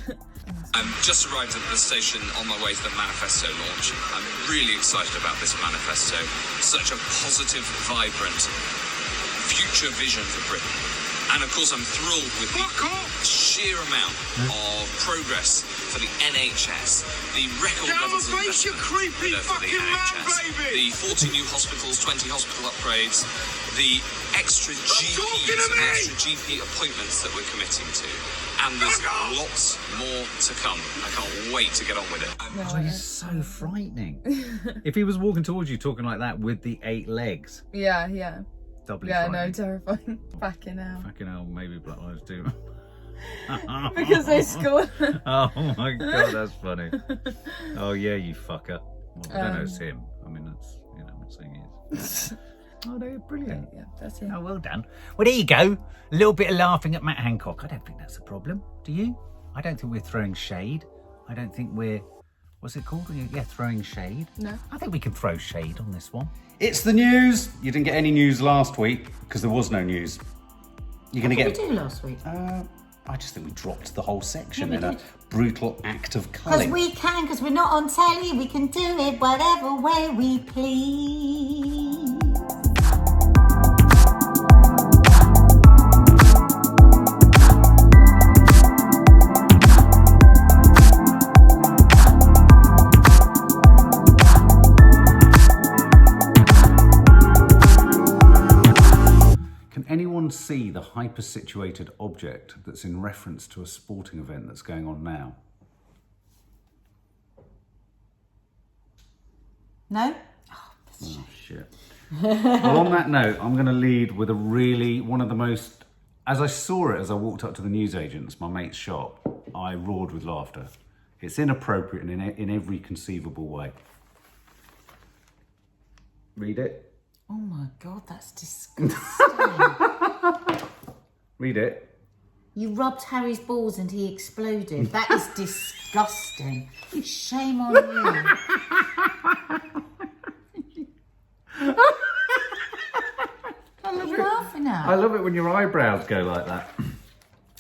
I'm just arrived at the station on my way to the manifesto launch. I'm really excited about this manifesto. Such a positive, vibrant future vision for Britain. And of course I'm thrilled with the sheer amount of progress for the NHS, the record levels of investment for the NHS, the 40 new hospitals, 20 hospital upgrades, the extra GPs and extra GP appointments that we're committing to. And there's lots more to come. I can't wait to get on with it. Oh, he's so frightening. If he was walking towards you talking like that with the 8 legs. Yeah. Doubly Yeah, frightening. no, terrifying. Fucking hell. Fucking hell, maybe Black Lives do. Because they scored. Oh my god, that's funny. Oh yeah, you fucker. Well, I don't know it's him. I mean, that's, you know, I'm not saying he is. Oh, they're brilliant. Yeah, that's it. Oh, well done. Well, there you go. A little bit of laughing at Matt Hancock. I don't think that's a problem. Do you? I don't think we're throwing shade. I don't think we're... What's it called? Yeah, throwing shade. No. I think we can throw shade on this one. It's the news. You didn't get any news last week because there was no news. You're going to get... What did we do last week? I just think we dropped the whole section Yeah, in a did. brutal act of Because culling. we can, because we're not on telly, we can do it whatever way we please. Can anyone see the hyper-situated object that's in reference to a sporting event that's going on now? No? Oh, shit. Well, on that note, I'm going to lead with one of the most... As I saw it, as I walked up to the newsagents, my mate's shop, I roared with laughter. It's inappropriate in every conceivable way. Read it. Oh my God, that's disgusting. Read it. You rubbed Harry's balls and he exploded. That is disgusting. Shame on you. What are you laughing at? I love it when your eyebrows go like that.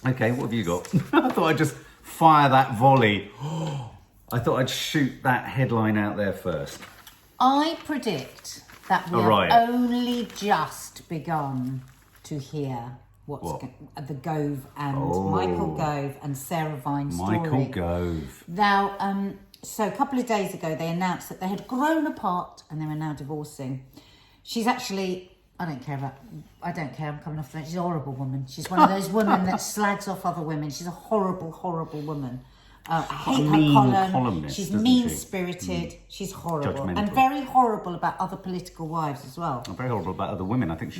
Okay, what have you got? I thought I'd just fire that volley. I thought I'd shoot that headline out there first. I predict that we have only just begun to hear the Gove and Michael Gove and Sarah Vine's story. Michael Gove. Now, so a couple of days ago, they announced that they had grown apart and they were now divorcing. She's actually... I don't care, I'm coming off that. She's a horrible woman. She's one of those women that slags off other women. She's a horrible, horrible woman. I hate her column. She's mean-spirited. She's horrible. And very horrible about other political wives as well. Very horrible about other women. I think she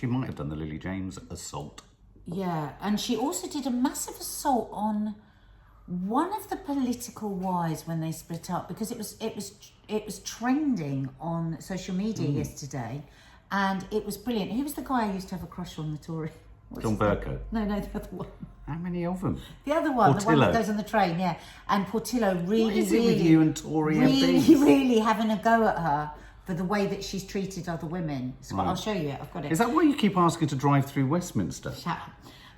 might have done the Lily James assault. Yeah, and she also did a massive assault on one of the political wives when they split up, because it was trending on social media yesterday. And it was brilliant. Who was the guy I used to have a crush on, the Tory? John Bercow? No, the other one. How many of them? The other one, Portillo. the one that goes on the train, yeah. And Portillo really, what is it with you and Tory MPs? Really having a go at her for the way that she's treated other women. So I'll show you it, I've got it. Is that why you keep asking to drive through Westminster? Shut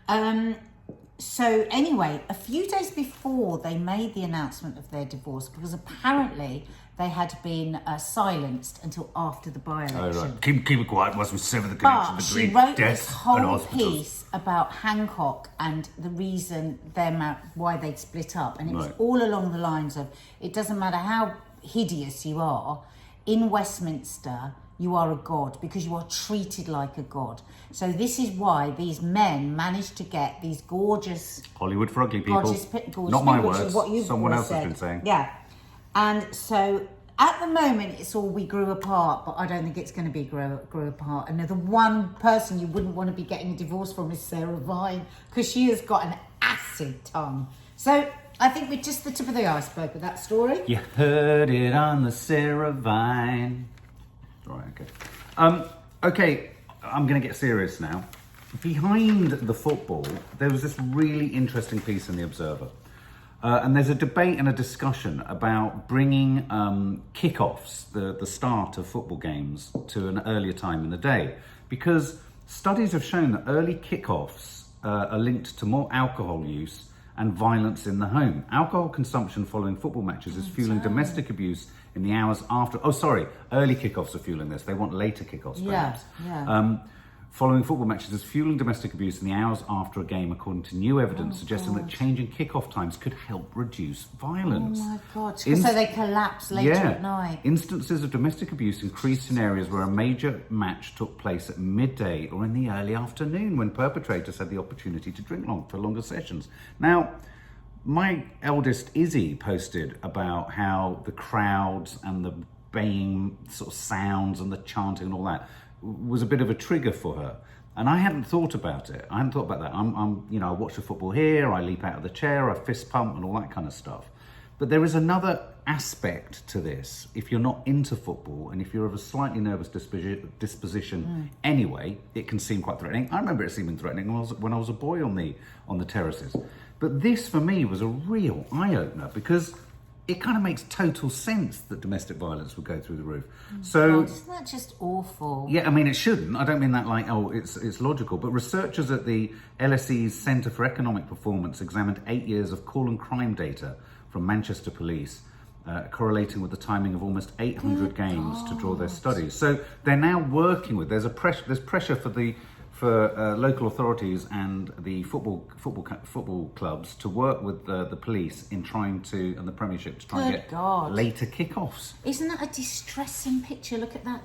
up. So anyway, a few days before they made the announcement of their divorce, because apparently they had been silenced until after the by-election. Oh, right. Keep it quiet whilst we sever the connection between she wrote death this whole and hospitals. piece about Hancock and the reason why they'd split up. And it was Right. all along the lines of, it doesn't matter how hideous you are, in Westminster, you are a god because you are treated like a god. So this is why these men managed to get these gorgeous... Hollywood for ugly people. Gorgeous Not my people, which is words. what you've Someone all else said. has been saying. Yeah. And so at the moment, it's all we grew apart, but I don't think it's going to be grew apart. And the one person you wouldn't want to be getting a divorce from is Sarah Vine, because she has got an acid tongue. So I think we're just the tip of the iceberg with that story. You heard it on the Sarah Vine. Right, okay. Okay, I'm going to get serious now. Behind the football, there was this really interesting piece in The Observer. And there's a debate and a discussion about bringing kickoffs, the start of football games, to an earlier time in the day. Because studies have shown that early kickoffs are linked to more alcohol use and violence in the home. Alcohol consumption following football matches is fueling domestic abuse in the hours after. Oh, sorry, early kickoffs are fueling this. They want later kickoffs, perhaps. Following football matches is fueling domestic abuse in the hours after a game, according to new evidence suggesting that changing kickoff times could help reduce violence. Oh my God, so they collapse later at night. Instances of domestic abuse increased in areas where a major match took place at midday or in the early afternoon, when perpetrators had the opportunity to drink for longer sessions. Now, my eldest Izzy posted about how the crowds and the baying sort of sounds and the chanting and all that was a bit of a trigger for her, and I hadn't thought about it. I hadn't thought about that. I watch the football here, I leap out of the chair, I fist pump and all that kind of stuff. But there is another aspect to this. If you're not into football and if you're of a slightly nervous disposition anyway, it can seem quite threatening. I remember it seeming threatening when I was a boy on the terraces. But this for me was a real eye-opener, because it kind of makes total sense that domestic violence would go through the roof. So, isn't that just awful? Yeah, I mean, it shouldn't. I don't mean that like, it's logical. But researchers at the LSE's Centre for Economic Performance examined 8 years of call and crime data from Manchester Police, correlating with the timing of almost 800 games to draw their studies. So they're now working with. There's pressure for local authorities and the football clubs to work with the police in trying to, and the Premiership, to try and get later kickoffs. Isn't that a distressing picture? Look at that.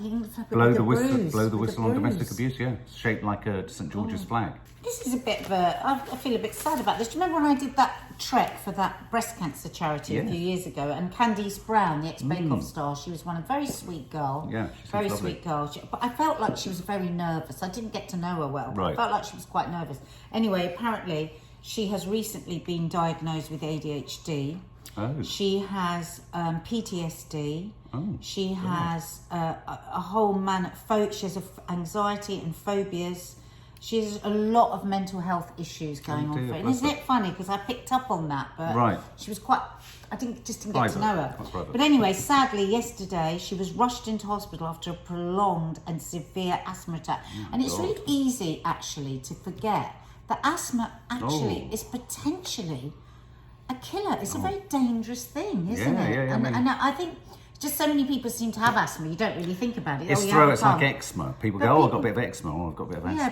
Blow the whistle on domestic abuse. Yeah, it's shaped like a St George's flag. This is a bit of I feel a bit sad about this. Do you remember when I did that trek for that breast cancer charity a few years ago? And Candice Brown, the ex-Bake Off star, she was a very sweet girl. Yeah, very sweet girl. But I felt like she was very nervous. I didn't get to know her well. But I felt like she was quite nervous. Anyway, apparently she has recently been diagnosed with ADHD. Oh. She has PTSD. Oh, she has a whole she has anxiety and phobias. She has a lot of mental health issues going on for her. And isn't it funny, because I picked up on that, but she was quite, I just didn't get to know her. But anyway, sadly, yesterday, she was rushed into hospital after a prolonged and severe asthma attack. And it's really easy, actually, to forget that asthma actually is potentially a killer. It's a very dangerous thing, isn't it? Yeah, and I think just so many people seem to have asthma, you don't really think about it. It's like eczema. People go, I've got a bit of eczema, or I've got a bit of asthma. Yeah,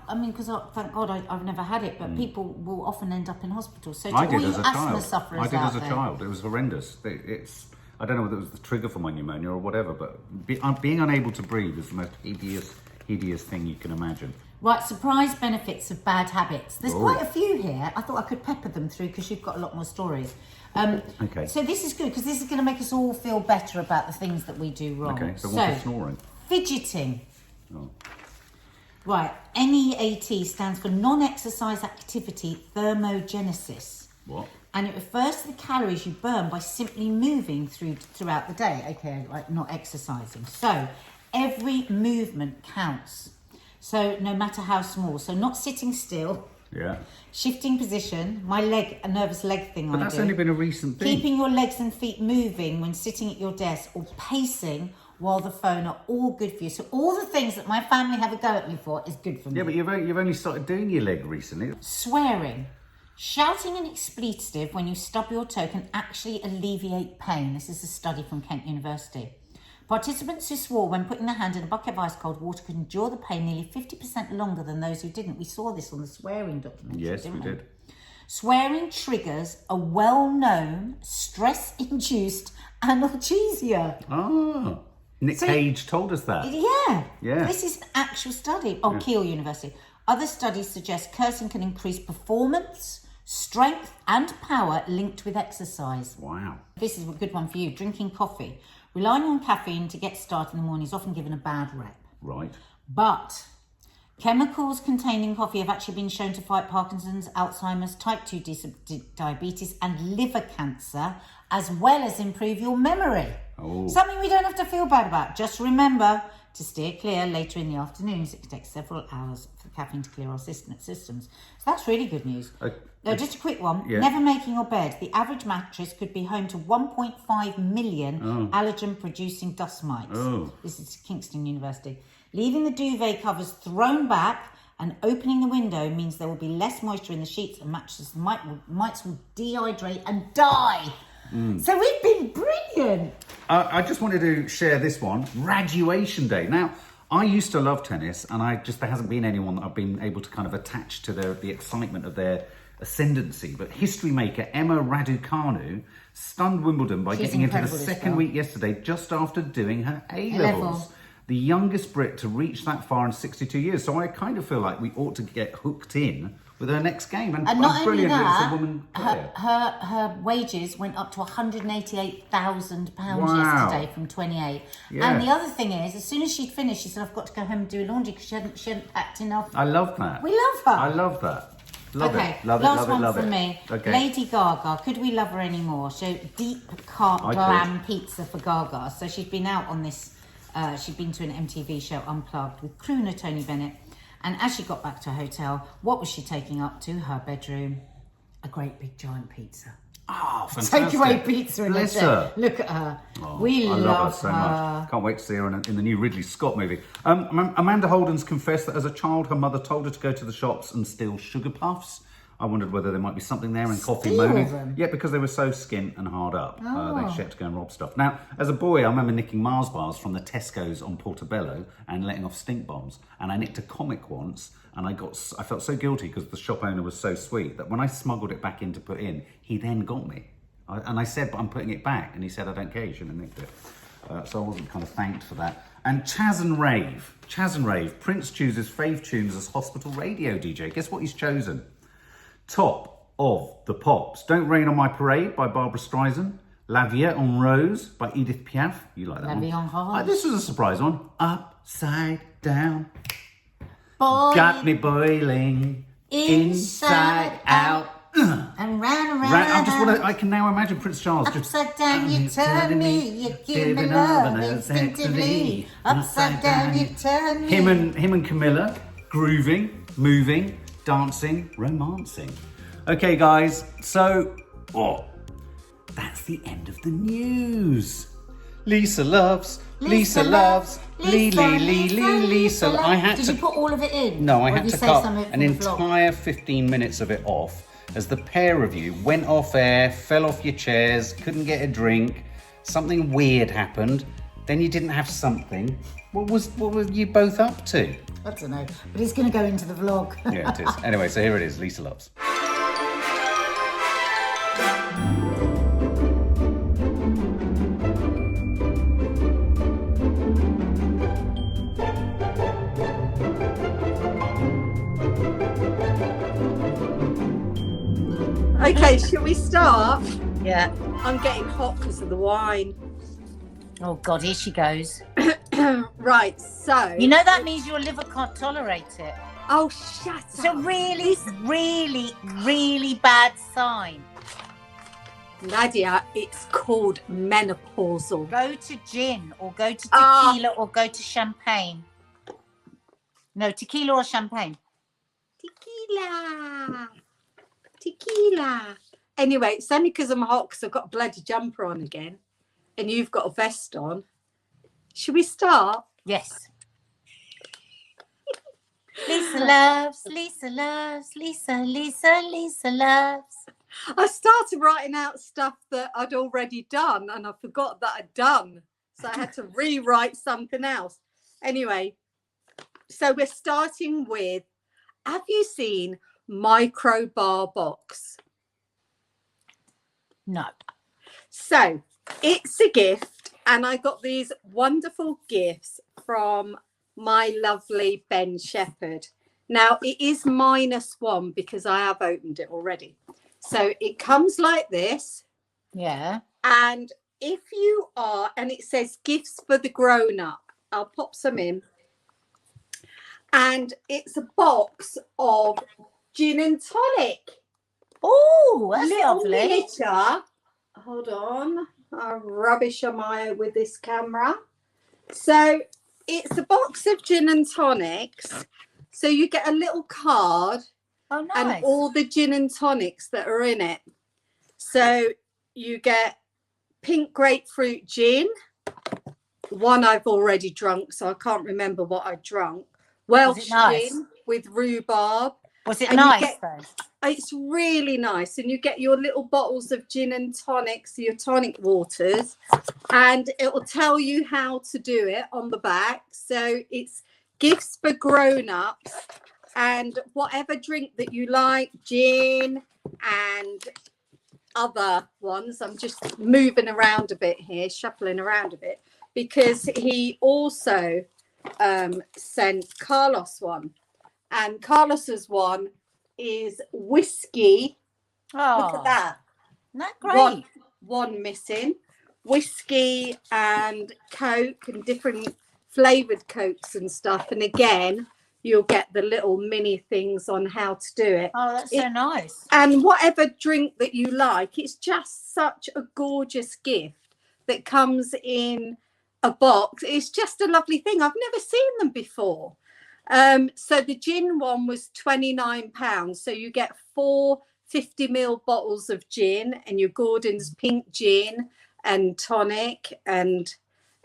but because thank God I've never had it, but people will often end up in hospital. So to all you asthma sufferers out there. I did as a child. It was horrendous. I don't know whether it was the trigger for my pneumonia or whatever, but being unable to breathe is the most hideous thing you can imagine. Right, surprise benefits of bad habits. There's quite a few here. I thought I could pepper them through because you've got a lot more stories. Okay. So this is good, because this is going to make us all feel better about the things that we do wrong. Okay, so what's snoring? Fidgeting. Oh. Right, NEAT stands for non-exercise activity thermogenesis. What? And it refers to the calories you burn by simply moving throughout the day. Okay, like not exercising. So every movement counts. So no matter how small. So not sitting still. Yeah. Shifting position, a nervous leg thing. But that's only been a recent thing. Keeping your legs and feet moving when sitting at your desk, or pacing while the phone, are all good for you. So all the things that my family have a go at me for is good for me. Yeah, but you've only started doing your leg recently. Swearing. Shouting an expletive when you stub your toe can actually alleviate pain. This is a study from Kent University. Participants who swore when putting their hand in a bucket of ice cold water could endure the pain nearly 50% longer than those who didn't. We saw this on the swearing documentary, yes, we did. Swearing triggers a well-known stress-induced analgesia. Oh, Nick Cage told us that. Yeah. This is an actual study. Keele University. Other studies suggest cursing can increase performance, strength and power linked with exercise. Wow. This is a good one for you. Drinking coffee. Relying on caffeine to get started in the morning is often given a bad rep. Right. But chemicals contained in coffee have actually been shown to fight Parkinson's, Alzheimer's, type 2 diabetes and liver cancer, as well as improve your memory. Oh. Something we don't have to feel bad about. Just remember to steer clear later in the afternoons. It takes several hours for caffeine to clear our systems. So that's really good news. Just a quick one. Yeah. Never making your bed. The average mattress could be home to 1.5 million allergen-producing dust mites. Oh. This is Kingston University. Leaving the duvet covers thrown back and opening the window means there will be less moisture in the sheets and mattresses. Mites will dehydrate and die. So we've been brilliant. I just wanted to share this one, Graduation Day. Now, I used to love tennis, and there hasn't been anyone that I've been able to kind of attach to the excitement of their ascendancy. But history maker Emma Raducanu stunned Wimbledon by getting into the second week yesterday just after doing her A-levels. The youngest Brit to reach that far in 62 years. So I kind of feel like we ought to get hooked in with her next game. And not only brilliant that, it's a woman player. her wages went up to £188,000 yesterday from 28. Yeah. And the other thing is, as soon as she'd finished, she said, I've got to go home and do laundry because she hadn't packed enough. I love that. We love her. I love that. Love okay, it. Love last it, love one it, love from it. me. Okay. Lady Gaga, could we love her anymore? So deep glam pizza for Gaga. So she's been out on this, she'd been to an MTV show, Unplugged, with crooner Tony Bennett. And as she got back to her hotel, what was she taking up to her bedroom? A great big giant pizza. Oh, fantastic. Takeaway pizza in Bless her. her. Look at her. Oh, we I love her so much. Can't wait to see her in the new Ridley Scott movie. Amanda Holden's confessed that as a child, her mother told her to go to the shops and steal sugar puffs. I wondered whether there might be something there in coffee moaning. Yeah, because they were so skint and hard up. They had to go and rob stuff. Now, as a boy, I remember nicking Mars bars from the Tesco's on Portobello and letting off stink bombs. And I nicked a comic once, and I felt so guilty because the shop owner was so sweet that when I smuggled it back in to put in, he then got me. And I said, but I'm putting it back. And he said, I don't care, you shouldn't have nicked it. So I wasn't kind of thanked for that. And Chaz and Rave, Prince chooses fave tunes as hospital radio DJ. Guess what he's chosen? Top of the Pops. Don't Rain on My Parade by Barbara Streisand. La Vie en Rose by Edith Piaf. You like that La one? Vie en Rose. This was a surprise one. Upside Down. Boy, got me boiling. Inside out. And round. I can now imagine Prince Charles Upside down, you turn me. You give me love instinctively. Upside down, you turn me. Him and Camilla, grooving, moving, dancing, romancing. Okay, guys, so that's the end of the news. Lisa loves. Lisa. Did you put all of it in? No, I had to cut an entire 15 minutes of it off as the pair of you went off air, fell off your chairs, couldn't get a drink, something weird happened, then you didn't have something. What were you both up to? I don't know, but it's going to go into the vlog. Yeah, it is. Anyway, so here it is, Lisa loves. Okay, shall we start? Yeah. I'm getting hot because of the wine. Oh God, here she goes. Right, so... You know that means your liver can't tolerate it. Oh, shut up. It's a really, really, really bad sign. Nadia, it's called menopausal. Go to gin or go to tequila or go to champagne. No, tequila or champagne. Tequila. Anyway, it's only because I'm hot because I've got a bloody jumper on again and you've got a vest on. Should we start? Yes. Lisa loves, Lisa loves, Lisa loves. I started writing out stuff that I'd already done and I forgot that I'd done. So I had to rewrite something else. Anyway, so we're starting with, have you seen Micro Bar Box? No. So it's a gift and I got these wonderful gifts from my lovely Ben Shepherd. Now it is -1 because I have opened it already. So it comes like this. Yeah. And if you are, and it says gifts for the grown-up. I'll pop some in. And it's a box of gin and tonic. Oh, that's lovely. Miniature. Hold on. Rubbish am I with this camera? So it's a box of gin and tonics. So you get a little card. Oh, nice. And all the gin and tonics that are in it. So you get pink grapefruit gin. One I've already drunk, so I can't remember what I drunk. Welsh nice? gin with rhubarb. Was it And nice though? It's really nice. And you get your little bottles of gin and tonics, your tonic waters, and it will tell you how to do it on the back. So it's gifts for grown-ups, and whatever drink that you like, gin and other ones. I'm just moving around a bit here, shuffling around a bit, because he also sent Carlos one. And Carlos's one is whiskey. Oh, look at that. Isn't that great? One missing. Whiskey and Coke and different flavoured Cokes and stuff. And again, you'll get the little mini things on how to do it. Oh, that's so nice. And whatever drink that you like, it's just such a gorgeous gift that comes in a box. It's just a lovely thing. I've never seen them before. So the gin one was £29. So you get 4 50ml bottles of gin and your Gordon's pink gin and tonic and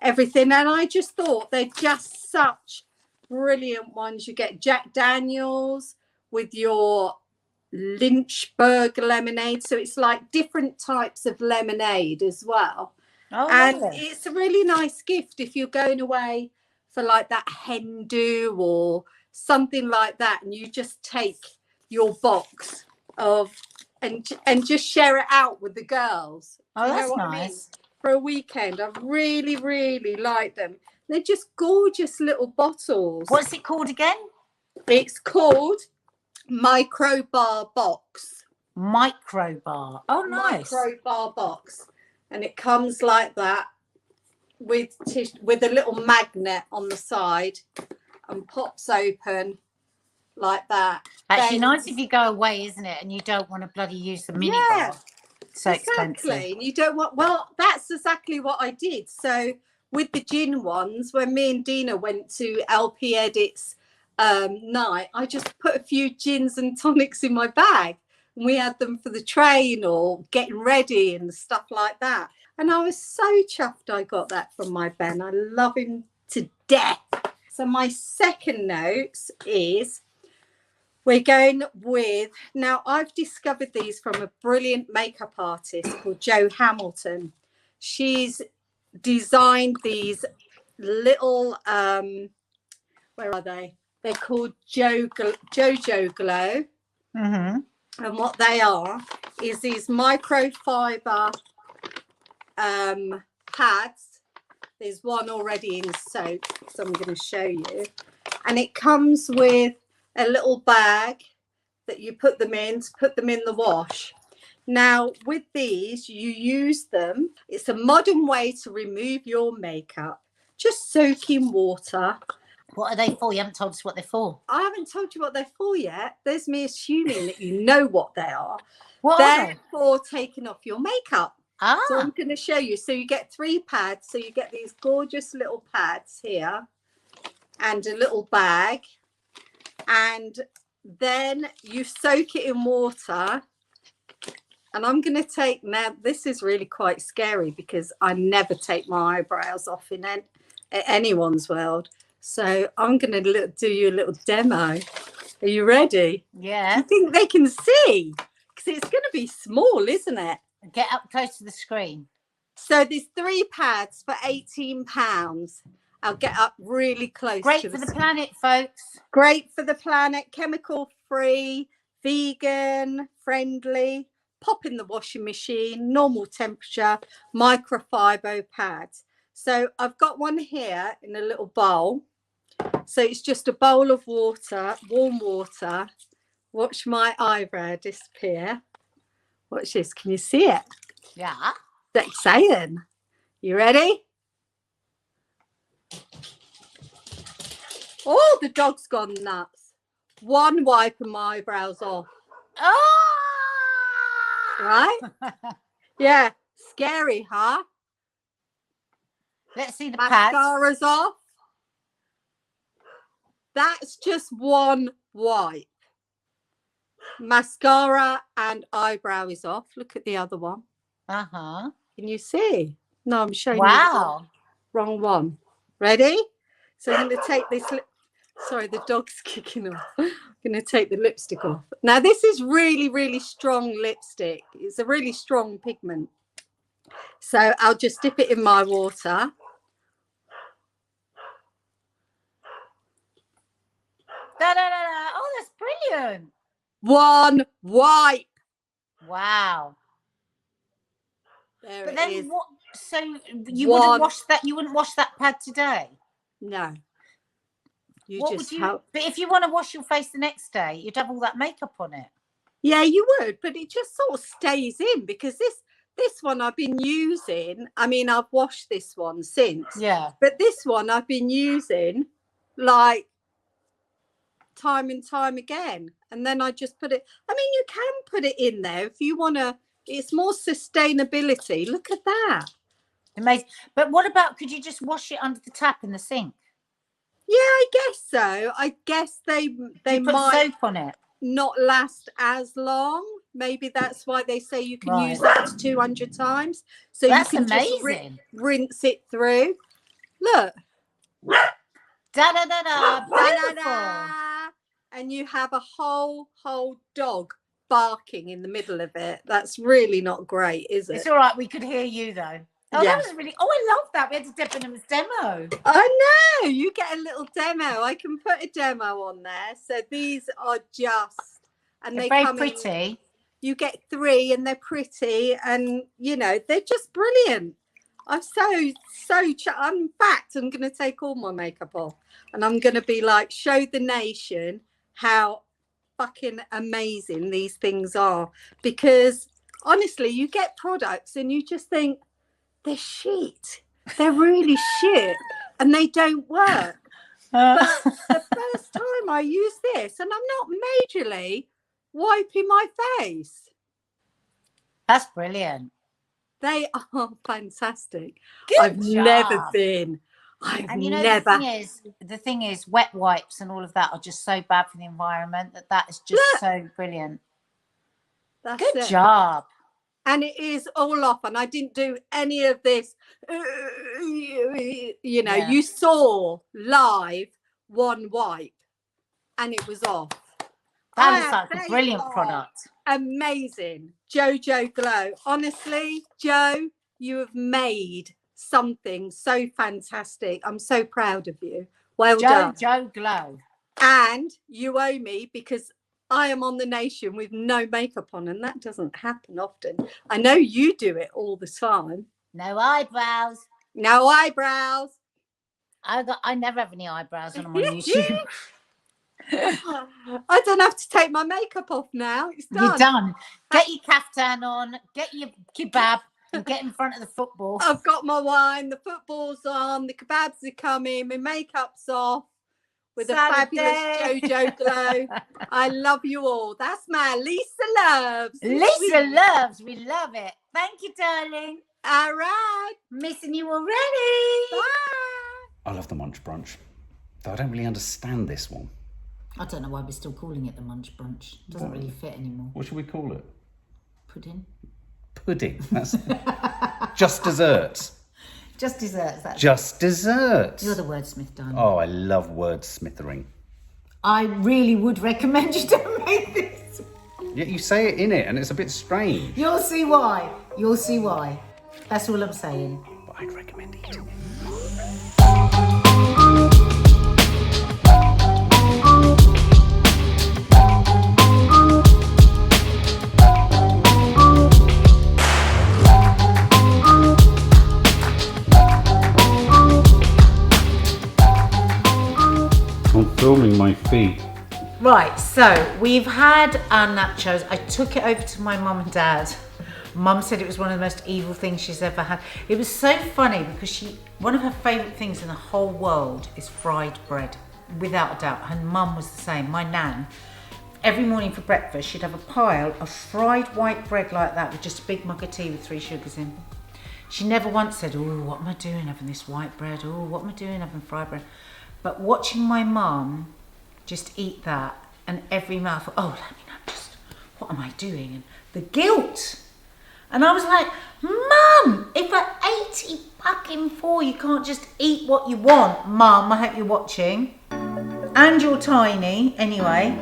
everything. And I just thought they're just such brilliant ones. You get Jack Daniels with your Lynchburg lemonade. So it's like different types of lemonade as well. Oh, and lovely. It's a really nice gift if you're going away for like that hen do or something like that, and you just take your box of and just share it out with the girls. Oh, that's what nice. I mean? For a weekend. I really, really like them. They're just gorgeous little bottles. What's it called again? It's called Microbar Box. Microbar. Oh, nice. Microbar Box. And it comes like that with a little magnet on the side and pops open like that. Actually, nice if you go away, isn't it? And you don't want to bloody use the mini bar. So expensive. And you don't want, well, that's exactly what I did. So with the gin ones, when me and Dina went to LP Edit's night, I just put a few gins and tonics in my bag. And we had them for the train or getting ready and stuff like that. And I was so chuffed I got that from my Ben. I love him to death. So my second notes is we're going with, now I've discovered these from a brilliant makeup artist called Jo Hamilton. She's designed these little, where are they? They're called Jojo Glow. Mm-hmm. And what they are is these microfiber pads. There's one already in soap, so I'm going to show you. And it comes with a little bag that you put them in to put them in the wash. Now, with these, you use them. It's a modern way to remove your makeup. Just soak in water. What are they for? You haven't told us what they're for. I haven't told you what they're for yet. There's me assuming that you know what they are. What they're are they? for taking off your makeup. Ah. So I'm going to show you. So you get 3 pads. So you get these gorgeous little pads here and a little bag. And then you soak it in water. And I'm going to take, now this is really quite scary because I never take my eyebrows off in anyone's world. So I'm going to do you a little demo. Are you ready? Yeah. You think they can see? Because it's going to be small, isn't it? Get up close to the screen. So there's 3 pads for £18. I'll get up really close. Great for the planet, folks. Great for the planet. Chemical free, vegan friendly. Pop in the washing machine, normal temperature, microfiber pads. So I've got one here in a little bowl. So it's just a bowl of water, warm water. Watch my eyebrow disappear. Watch this. Can you see it? Yeah. That's exciting. You ready? Oh, the dog's gone nuts. One wipe and my eyebrows off. Oh! Right? Yeah. Scary, huh? Let's see the pads. Mascara's off. That's just one wipe. Mascara and eyebrow is off. Look at the other one. Uh-huh. Can you see? No, I'm showing you. Wow. The wrong one. Ready? So I'm going to take this Sorry, the dog's kicking off. I'm going to take the lipstick off. Now, this is really, really strong lipstick. It's a really strong pigment. So I'll just dip it in my water. Oh, that's brilliant. One wipe. Wow. There but it then is. what? So you wouldn't wash that? You wouldn't wash that pad today? No. But if you want to wash your face the next day, you'd have all that makeup on it. Yeah, you would, but it just sort of stays in because this one I've been using. I mean, I've washed this one since. Yeah. But this one I've been using like time and time again. And then I just put it, I mean, you can put it in there if you want to. It's more sustainability. Look at that. Amazing. But what about, could you just wash it under the tap in the sink? Yeah, I guess so. I guess they put might soap on it. Not last as long. Maybe that's why they say you can use up to 200 times. So that's you can amazing. Just rinse it through. Look. Da da da da. Beautiful. And you have a whole dog barking in the middle of it. That's really not great, is it? It's all right. We could hear you though. Oh, yeah. That was really. Oh, I love that. We had a Debenhams demo. I know. You get a little demo. I can put a demo on there. So these are just, and they're they very come pretty. In, you get 3, and they're pretty, and you know they're just brilliant. I'm in fact, I'm going to take all my makeup off, and I'm going to be like, show the nation how fucking amazing these things are. Because honestly, you get products, and you just think, they're shit. They're really shit, and they don't work. But the first time I used this, and I'm not majorly wiping my face. That's brilliant. They are fantastic. Good I've job. never been. And you know, the thing is, wet wipes and all of that are just so bad for the environment that is just so brilliant. Good job. And it is all off, and I didn't do any of this. You know, you saw live one wipe, and it was off. That is like a brilliant product. Amazing. Jojo Glow. Honestly, Joe, you have made something so fantastic. I'm so proud of you. Well done. Jojo Glow. And you owe me, because I am on the nation with no makeup on, and that doesn't happen often. I know you do it all the time. No eyebrows. No eyebrows. I never have any eyebrows when I'm on YouTube. I don't have to take my makeup off now. It's done. You're done. Get your kaftan on, get your kebab, and get in front of the football. I've got my wine, the football's on, the kebabs are coming, my makeup's off. With Saturday. A fabulous Jojo Glow. I love you all. That's my Lisa Loves. Lisa Loves. We love it. Thank you, darling. All right. Missing you already. Bye. I love the Munch Brunch. Though I don't really understand this one. I don't know why we're still calling it the Munch Brunch. It doesn't really fit anymore. What should we call it? Pudding. Pudding. That's just desserts. Just desserts. Just desserts. You're the wordsmith, darling. Oh, I love wordsmithering. I really would recommend you to make this. Yeah, you say it in it, and it's a bit strange. You'll see why. You'll see why. That's all I'm saying. But I'd recommend eating it. I'm filming my feet. Right, so we've had our nachos. I took it over to my mum and dad. Mum said it was one of the most evil things she's ever had. It was so funny because one of her favourite things in the whole world is fried bread, without a doubt. Her mum was the same, my nan. Every morning for breakfast, she'd have a pile of fried white bread like that with just a big mug of tea with 3 sugars in. She never once said, oh, what am I doing having this white bread? Oh, what am I doing having fried bread? But watching my mum just eat that, and every mouthful, oh, let me know, just, what am I doing? And the guilt. And I was like, Mum, if at 84 you can't just eat what you want, Mum, I hope you're watching. And you're tiny, anyway.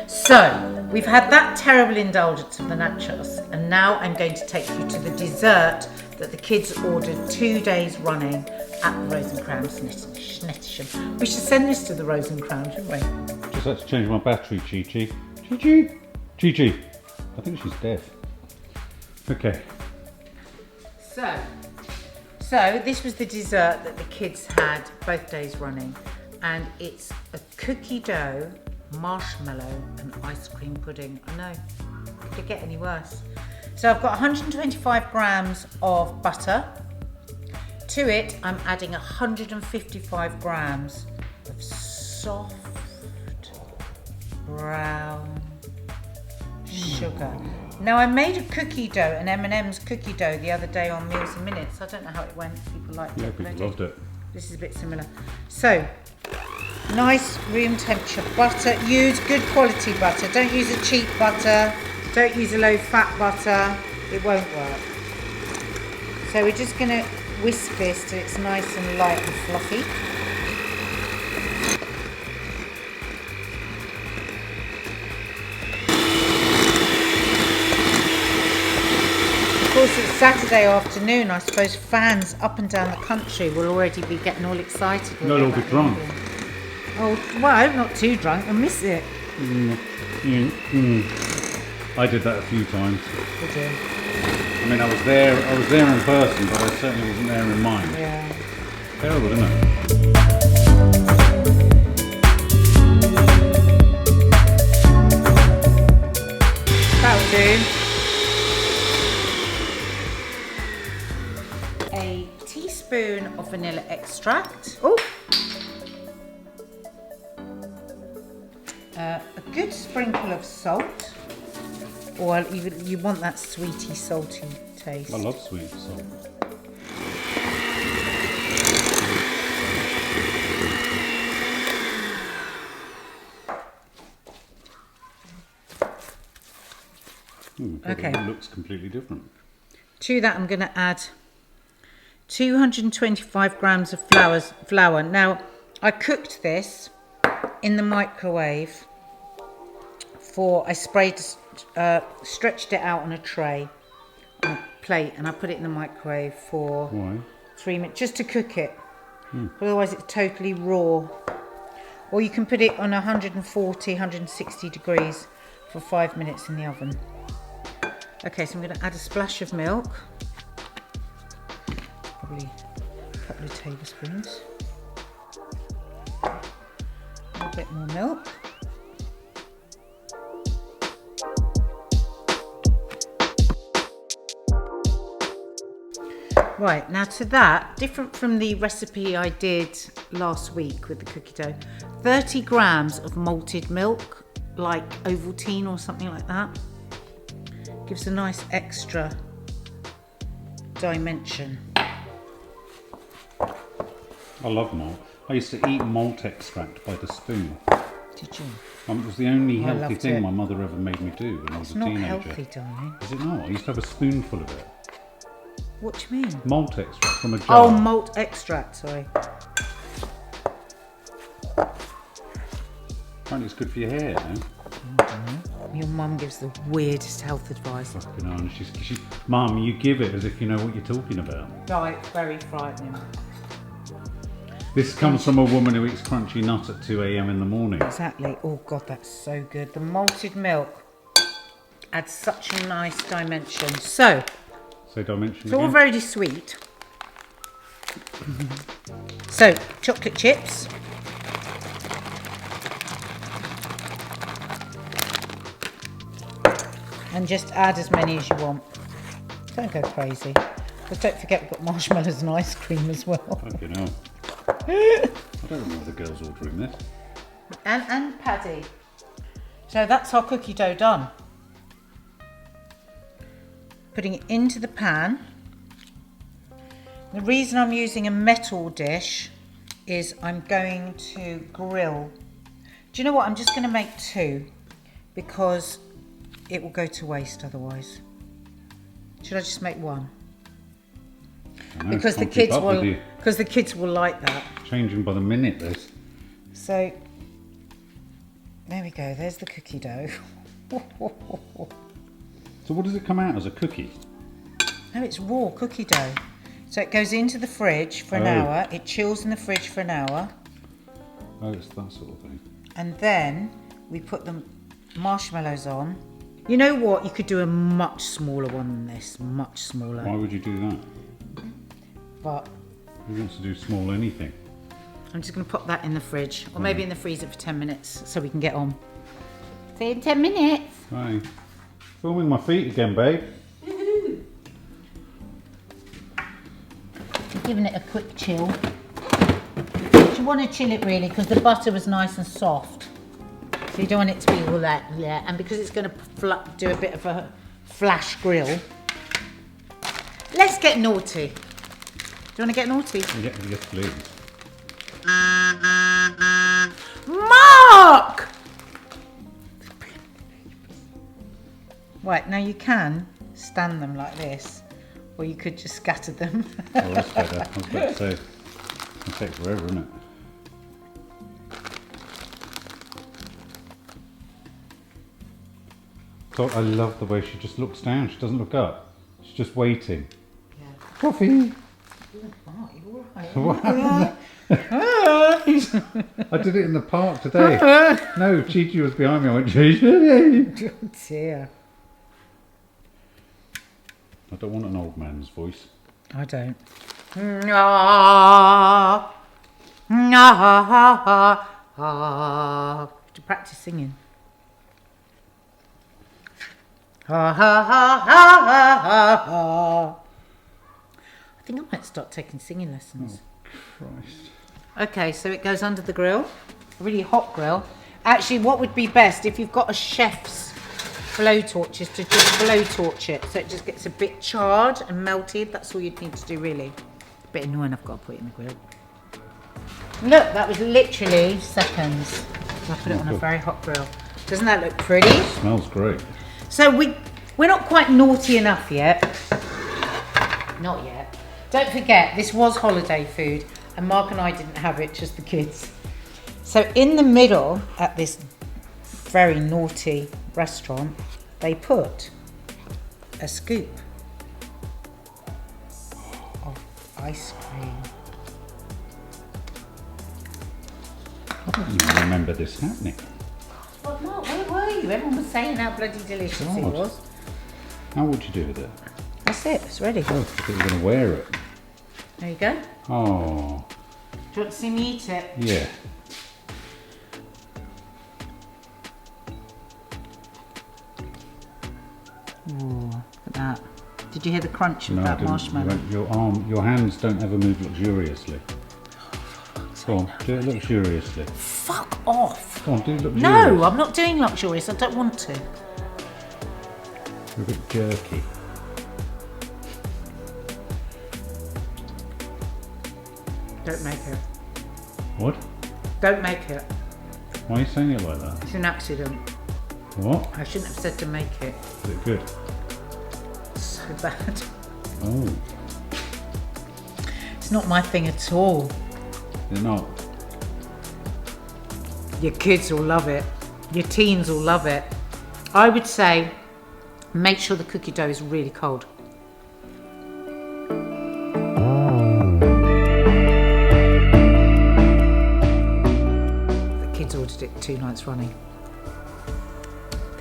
So, we've had that terrible indulgence of the nachos, and now I'm going to take you to the dessert that the kids ordered 2 days running at the Rose and Crown Snettisham. We should send this to the Rose and Crown, shouldn't we? Just had to change my battery, Chi-Chi. Chi-Chi! Chi-Chi! I think she's dead. Okay. So this was the dessert that the kids had both days running, and it's a cookie dough, marshmallow and ice cream pudding. I know, could it get any worse? So I've got 125 grams of butter. To it, I'm adding 155 grams of soft brown sugar. Now, I made a cookie dough, an M&M's cookie dough the other day on Meals and Minutes. I don't know how it went. People liked it. Yeah, people loved it. This is a bit similar. So, nice room temperature butter. Use good quality butter. Don't use a cheap butter. Don't use a low fat butter. It won't work. So we're just going to whisk this till it's nice and light and fluffy. Of course, it's Saturday afternoon. I suppose fans up and down the country will already be getting all excited. They'll all be drunk. Oh, well, I'm not too drunk. I miss it. I did that a few times. Did you? I mean, I was there in person, but I certainly wasn't there in mind. Yeah. Terrible, isn't it? That'll do. A teaspoon of vanilla extract. Oh. A good sprinkle of salt. Or you want that sweety, salty taste. I love sweet salt. Okay. It looks completely different. To that, I'm going to add 225 grams of flour. Now, I cooked this in the microwave I stretched it out on a tray, on a plate, and I put it in the microwave for 3 minutes, just to cook it. Otherwise it's totally raw. Or you can put it on 140, 160 degrees for 5 minutes in the oven. Okay, so I'm going to add a splash of milk. Probably a couple of tablespoons. A little bit more milk. Right, now to that, different from the recipe I did last week with the cookie dough, 30 grams of malted milk, like Ovaltine or something like that. Gives a nice extra dimension. I love malt. I used to eat malt extract by the spoon. Did you? It was the only healthy thing my mother ever made me do when I was a teenager. It's not healthy, darling. Is it not? I used to have a spoonful of it. What do you mean? Malt extract from a jar. Oh, malt extract, sorry. Apparently it's good for your hair, no? Your mum gives the weirdest health advice. Fucking hell, and she's Mum, you give it as if you know what you're talking about. Right, very frightening. This comes from a woman who eats crunchy nut at 2 a.m. in the morning. Exactly. Oh God, that's so good. The malted milk adds such a nice dimension. So Dimension it's all very sweet. So, chocolate chips. And just add as many as you want. Don't go crazy. Because don't forget we've got marshmallows and ice cream as well. Fucking hell. I don't remember the girls ordering this. And Paddy. So that's our cookie dough done. Putting it into the pan. The reason I'm using a metal dish is I'm going to grill. Do you know what? I'm just going to make 2 because it will go to waste otherwise. Should I just make 1? Because the kids will like that. Changing by the minute, this. So there we go, there's the cookie dough. So what does it come out as, a cookie? No, it's raw cookie dough. So it goes into the fridge for an hour, it chills in the fridge for an hour. Oh, it's that sort of thing. And then we put the marshmallows on. You know what? You could do a much smaller one than this, much smaller. Why would you do that? But Who wants to do small anything? I'm just going to pop that in the fridge, or maybe in the freezer for 10 minutes so we can get on. See you in 10 minutes. Hi. Filming my feet again, babe. Giving it a quick chill. You want to chill it really because the butter was nice and soft. So you don't want it to be all that, yeah. And because it's going to do a bit of a flash grill. Let's get naughty. Do you want to get naughty? Yes, please. Mark! Right, now you can stand them like this, or you could just scatter them. Oh, that's better. I was about to say, it'll take forever, isn't it? So I love the way she just looks down. She doesn't look up. She's just waiting. Yeah. Coffee. What happened? I did it in the park today. No, Chi-Chi was behind me. I went, Chi-Chi. Oh dear. I don't want an old man's voice. I don't. To practice singing. I think I might start taking singing lessons. Oh, Christ. Okay, so it goes under the grill, a really hot grill. Actually, what would be best if you've got a chef's blowtorch is to just blowtorch it so it just gets a bit charred and melted. That's all you'd need to do, really. A bit annoying, I've got to put it in the grill. Look, that was literally seconds. I put it on a very hot grill. Doesn't that look pretty? It smells great. So we're not quite naughty enough yet. Not yet. Don't forget, this was holiday food, and Mark and I didn't have it, just the kids. So in the middle, at this very naughty restaurant, they put a scoop of ice cream. I don't even remember this happening. But Mark, where were you? Everyone was saying how bloody delicious it was. How would you do with it? That's it, it's ready. Oh, I thought you were going to wear it. There you go. Oh. Do you want to see me eat it? Yeah. Ooh, look at that. Did you hear the crunch of that marshmallow? Your hands don't ever move luxuriously. Go on, do it luxuriously. Fuck off. Go on, do it luxurious. No, I'm not doing luxurious. I don't want to. You're a bit jerky. Don't make it. What? Don't make it. Why are you saying it like that? It's an accident. What? I shouldn't have said to make it. Is it good? So bad. Oh. It's not my thing at all. You're not? Your kids will love it. Your teens will love it. I would say make sure the cookie dough is really cold. The kids ordered it 2 nights running.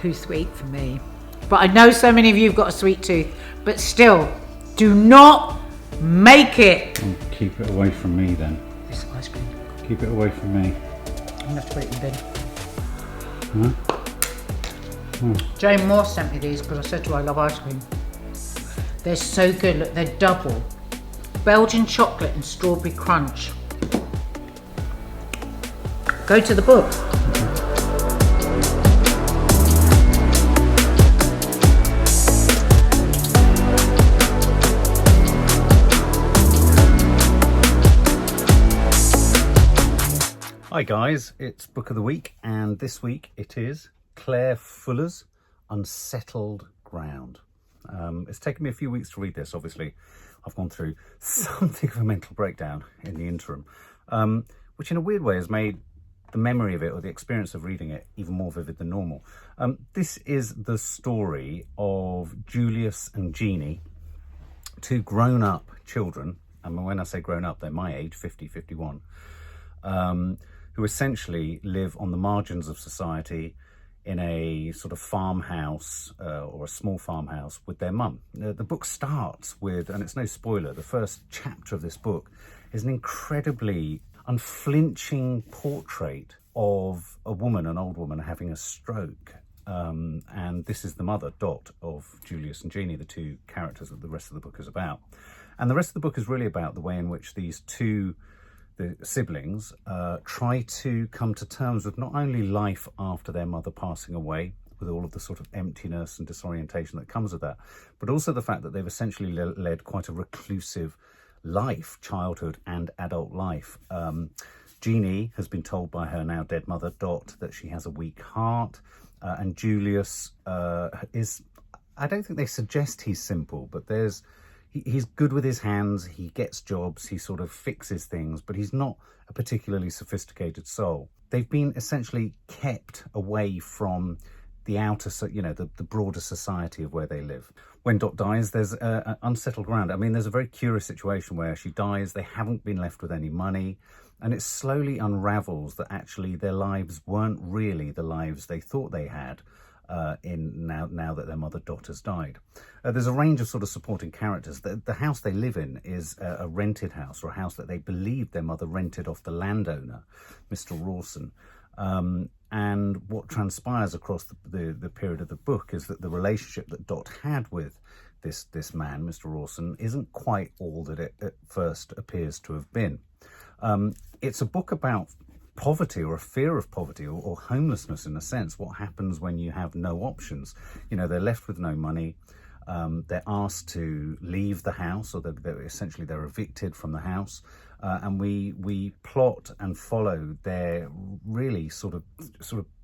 Too sweet for me. But I know so many of you have got a sweet tooth. But still, do not make it. Oh, keep it away from me then. This ice cream. Keep it away from me. I'm going to have to put it in the bin. Huh? Oh. Jane Moore sent me these because I said to her I love ice cream. They're so good. Look, they're double. Belgian chocolate and strawberry crunch. Go to the book. Hi guys, it's Book of the Week, and this week it is Claire Fuller's Unsettled Ground. It's taken me a few weeks to read this. Obviously, I've gone through something of a mental breakdown in the interim, which in a weird way has made the memory of it or the experience of reading it even more vivid than normal. This is the story of Julius and Jeannie, two grown-up children. I mean, when I say grown-up, they're my age, 50, 51, who essentially live on the margins of society in a sort of farmhouse or a small farmhouse with their mum. The book starts with, and it's no spoiler, the first chapter of this book is an incredibly unflinching portrait of a woman, an old woman, having a stroke. And this is the mother, Dot, of Julius and Jeannie, the two characters that the rest of the book is about. And the rest of the book is really about the way in which these two the siblings try to come to terms with not only life after their mother passing away, with all of the sort of emptiness and disorientation that comes with that, but also the fact that they've essentially led quite a reclusive life, childhood and adult life. Jeannie has been told by her now dead mother, Dot, that she has a weak heart, and Julius is, I don't think they suggest he's simple, but he's good with his hands, he gets jobs, he sort of fixes things, but he's not a particularly sophisticated soul. They've been essentially kept away from the outer, the broader society of where they live. When Dot dies, there's unsettled ground. I mean, there's a very curious situation where she dies, they haven't been left with any money, and it slowly unravels that actually their lives weren't really the lives they thought they had. Now that their mother Dot has died. There's a range of sort of supporting characters. The house they live in is a rented house, or a house that they believe their mother rented off the landowner, Mr. Rawson. And what transpires across the period of the book is that the relationship that Dot had with this man, Mr. Rawson, isn't quite all that it at first appears to have been. It's a book about poverty, or a fear of poverty, or homelessness in a sense. What happens when you have no options? They're left with no money. They're asked to leave the house, or they're evicted from the house. And we plot and follow their really sort of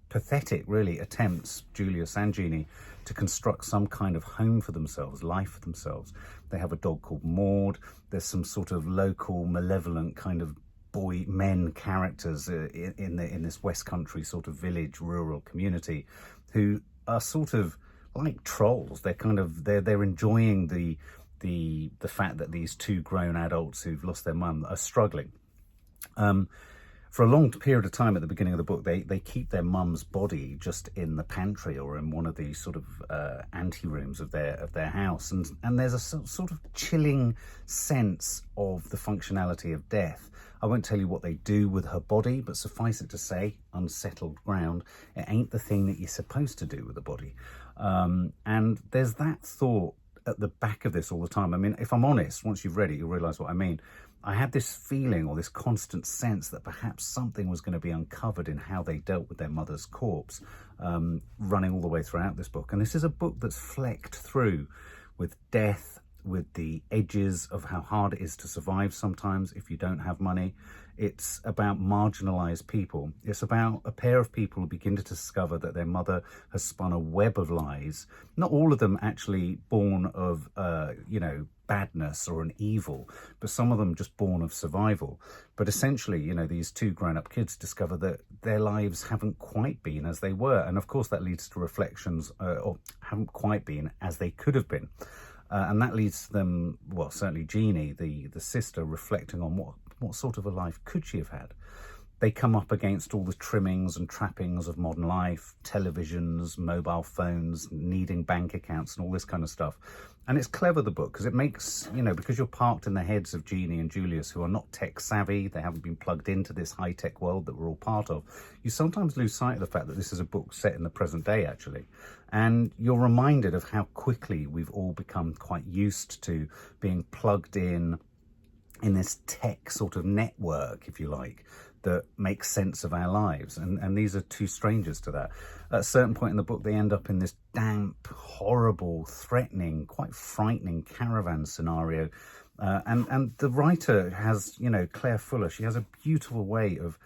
pathetic, really, attempts, Julius and Jeannie, to construct some kind of home for themselves, life for themselves. They have a dog called Maud. There's some sort of local malevolent kind of men characters in this West Country sort of village, rural community, who are sort of like trolls. They're enjoying the fact that these two grown adults who've lost their mum are struggling. For a long period of time at the beginning of the book, they keep their mum's body just in the pantry or in one of these sort of ante-rooms of their house, and there's a sort of chilling sense of the functionality of death. I won't tell you what they do with her body, but suffice it to say, unsettled ground, it ain't the thing that you're supposed to do with the body. And there's that thought at the back of this all the time. I mean, if I'm honest, once you've read it, you'll realise what I mean. I had this feeling, or this constant sense, that perhaps something was going to be uncovered in how they dealt with their mother's corpse, running all the way throughout this book. And this is a book that's flecked through with death, with the edges of how hard it is to survive sometimes if you don't have money. It's about marginalised people. It's about a pair of people who begin to discover that their mother has spun a web of lies, not all of them actually born of, badness or an evil, but some of them just born of survival. But essentially, these two grown-up kids discover that their lives haven't quite been as they were. And of course, that leads to reflections, or haven't quite been as they could have been. And that leads to them, well, certainly Jeannie, the sister, reflecting on what sort of a life could she have had. They come up against all the trimmings and trappings of modern life, televisions, mobile phones, needing bank accounts and all this kind of stuff. And it's clever, the book, because it makes, because you're parked in the heads of Jeannie and Julius, who are not tech savvy, they haven't been plugged into this high-tech world that we're all part of, you sometimes lose sight of the fact that this is a book set in the present day, actually. And you're reminded of how quickly we've all become quite used to being plugged in this tech sort of network, if you like, that makes sense of our lives. And these are two strangers to that. At a certain point in the book, they end up in this damp, horrible, threatening, quite frightening caravan scenario. And the writer has, Claire Fuller, she has a beautiful way of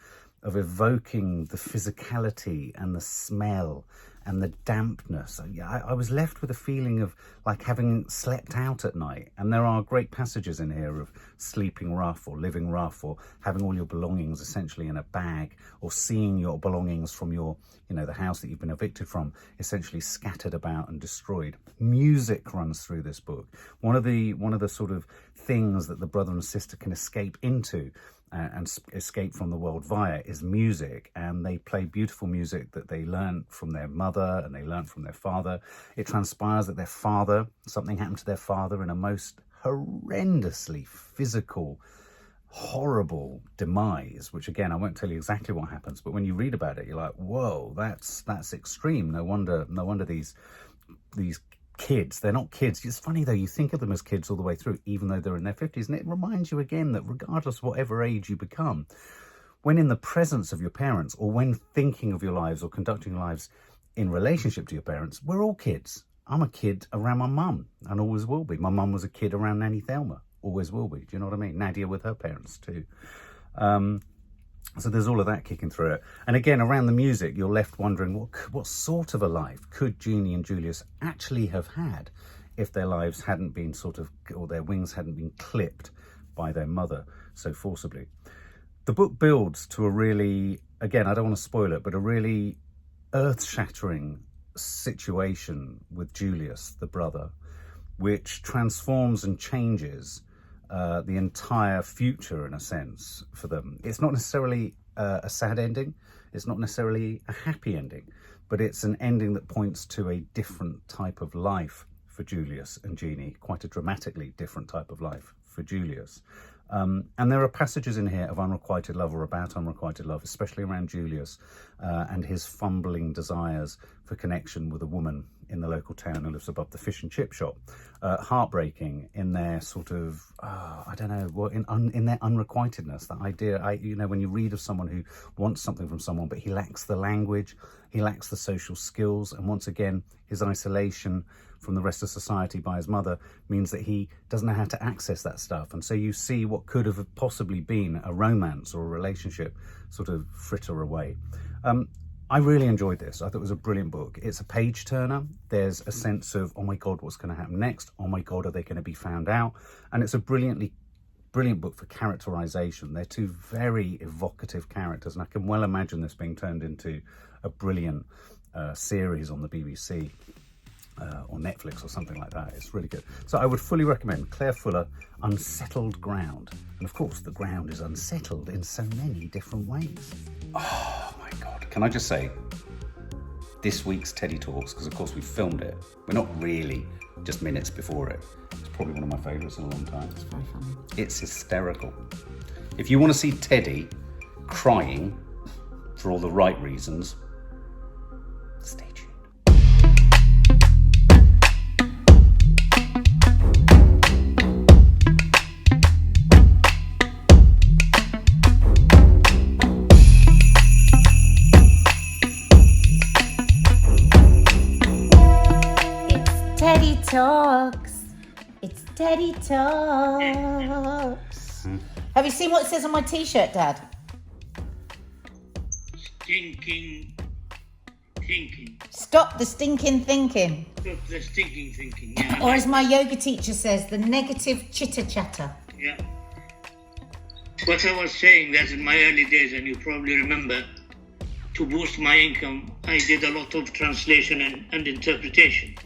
evoking the physicality and the smell and the dampness. I was left with a feeling of like having slept out at night. And there are great passages in here of sleeping rough or living rough or having all your belongings essentially in a bag, or seeing your belongings from your, the house that you've been evicted from, essentially scattered about and destroyed. Music runs through this book. One of the sort of things that the brother and sister can escape into and escape from the world via is music, and they play beautiful music that they learn from their mother and they learn from their father. It transpires that something happened to their father in a most horrendously physical, horrible demise, which again, I won't tell you exactly what happens, but when you read about it, you're like, whoa, that's extreme. No wonder these kids, they're not kids. It's funny though, you think of them as kids all the way through, even though they're in their 50s. And it reminds you again that regardless of whatever age you become, when in the presence of your parents, or when thinking of your lives or conducting your lives in relationship to your parents, we're all kids. I'm a kid around my mum and always will be. My mum was a kid around Nanny Thelma, always will be. Do you know what I mean? Nadia with her parents too. So there's all of that kicking through it. And again, around the music, you're left wondering what sort of a life could Jeannie and Julius actually have had if their lives hadn't been or their wings hadn't been clipped by their mother so forcibly. The book builds to a really, again, I don't want to spoil it, but a really earth-shattering situation with Julius, the brother, which transforms and changes the entire future, in a sense, for them. It's not necessarily a sad ending. It's not necessarily a happy ending, but it's an ending that points to a different type of life for Julius and Jeannie, quite a dramatically different type of life for Julius. And there are passages in here of unrequited love, or about unrequited love, especially around Julius and his fumbling desires for connection with a woman in the local town who lives above the fish and chip shop. Heartbreaking in their sort of, in their unrequitedness. That idea, when you read of someone who wants something from someone, but he lacks the language, he lacks the social skills, and once again, his isolation from the rest of society by his mother means that he doesn't know how to access that stuff. And so you see what could have possibly been a romance or a relationship sort of fritter away. I really enjoyed this. I thought it was a brilliant book. It's a page turner. There's a sense of, oh my God, what's going to happen next? Oh my God, are they going to be found out? And it's a brilliant book for characterization. They're two very evocative characters, and I can well imagine this being turned into a brilliant series on the BBC or Netflix or something like that. It's really good. So I would fully recommend Claire Fuller, Unsettled Ground. And of course, the ground is unsettled in so many different ways. Oh my God. Can I just say, this week's Teddy Talks, because of course we filmed it, we're not really just minutes before it. It's probably one of my favourites in a long time. It's very funny. It's hysterical. If you want to see Teddy crying for all the right reasons, stay tuned. It's Teddy Talks. Have you seen what it says on my t-shirt, Dad? Stinking thinking. Stop the stinking thinking. Stop the stinking thinking. Yeah. Or as my yoga teacher says, the negative chitter chatter. Yeah. What I was saying that in my early days, and you probably remember, to boost my income, I did a lot of translation and interpretation.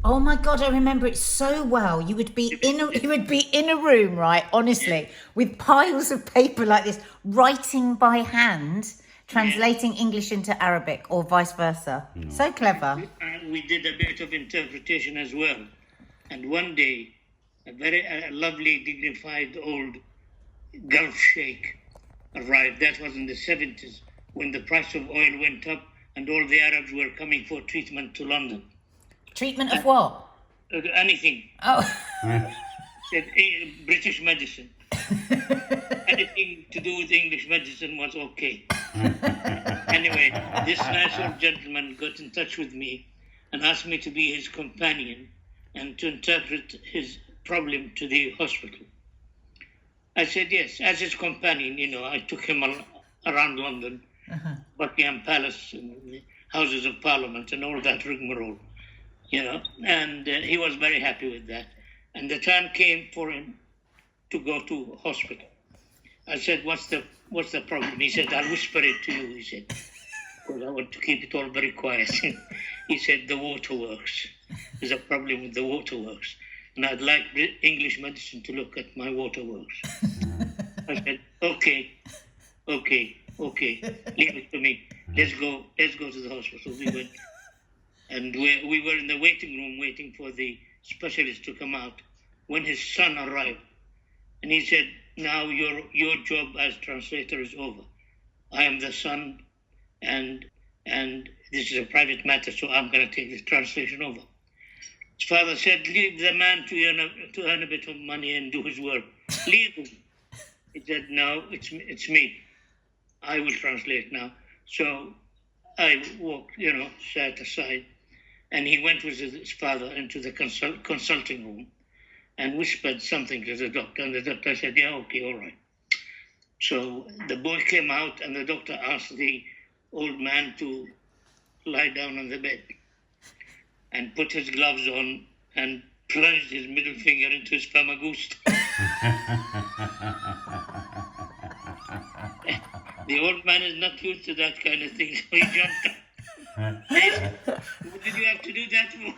Oh my God, I remember it so well. You would be in a room, right, honestly, with piles of paper like this, writing by hand, translating English into Arabic or vice versa. No. So clever. We did a bit of interpretation as well. And one day, a very lovely, dignified old Gulf sheikh arrived. That was in the 70s, when the price of oil went up and all the Arabs were coming for treatment to London. Treatment of what? Anything. Oh. Said British medicine. Anything to do with English medicine was okay. Anyway, this nice old gentleman got in touch with me and asked me to be his companion and to interpret his problem to the hospital. I said yes. As his companion, I took him around London Buckingham Palace and the Houses of Parliament and all that rigmarole, you know. And he was very happy with that. And the time came for him to go to hospital. I said, what's the problem? He said, I'll whisper it to you, he said, because I want to keep it all very quiet. He said, the waterworks. There's a problem with the waterworks. And I'd like English medicine to look at my waterworks. I said, okay, leave it to me. Let's go to the hospital. We went, and we were in the waiting room waiting for the specialist to come out when his son arrived. And he said, now your job as translator is over. I am the son, and this is a private matter, so I'm going to take this translation over. His father said, leave the man to earn a bit of money and do his work. Leave him. He said, no, it's me. I will translate now. So I walked, sat aside, and he went with his father into the consulting room and whispered something to the doctor, and the doctor said, yeah, okay, all right. So the boy came out, and the doctor asked the old man to lie down on the bed and put his gloves on and plunged his middle finger into his famagusta. The old man is not used to that kind of thing, so he jumped up. What did you have to do that for?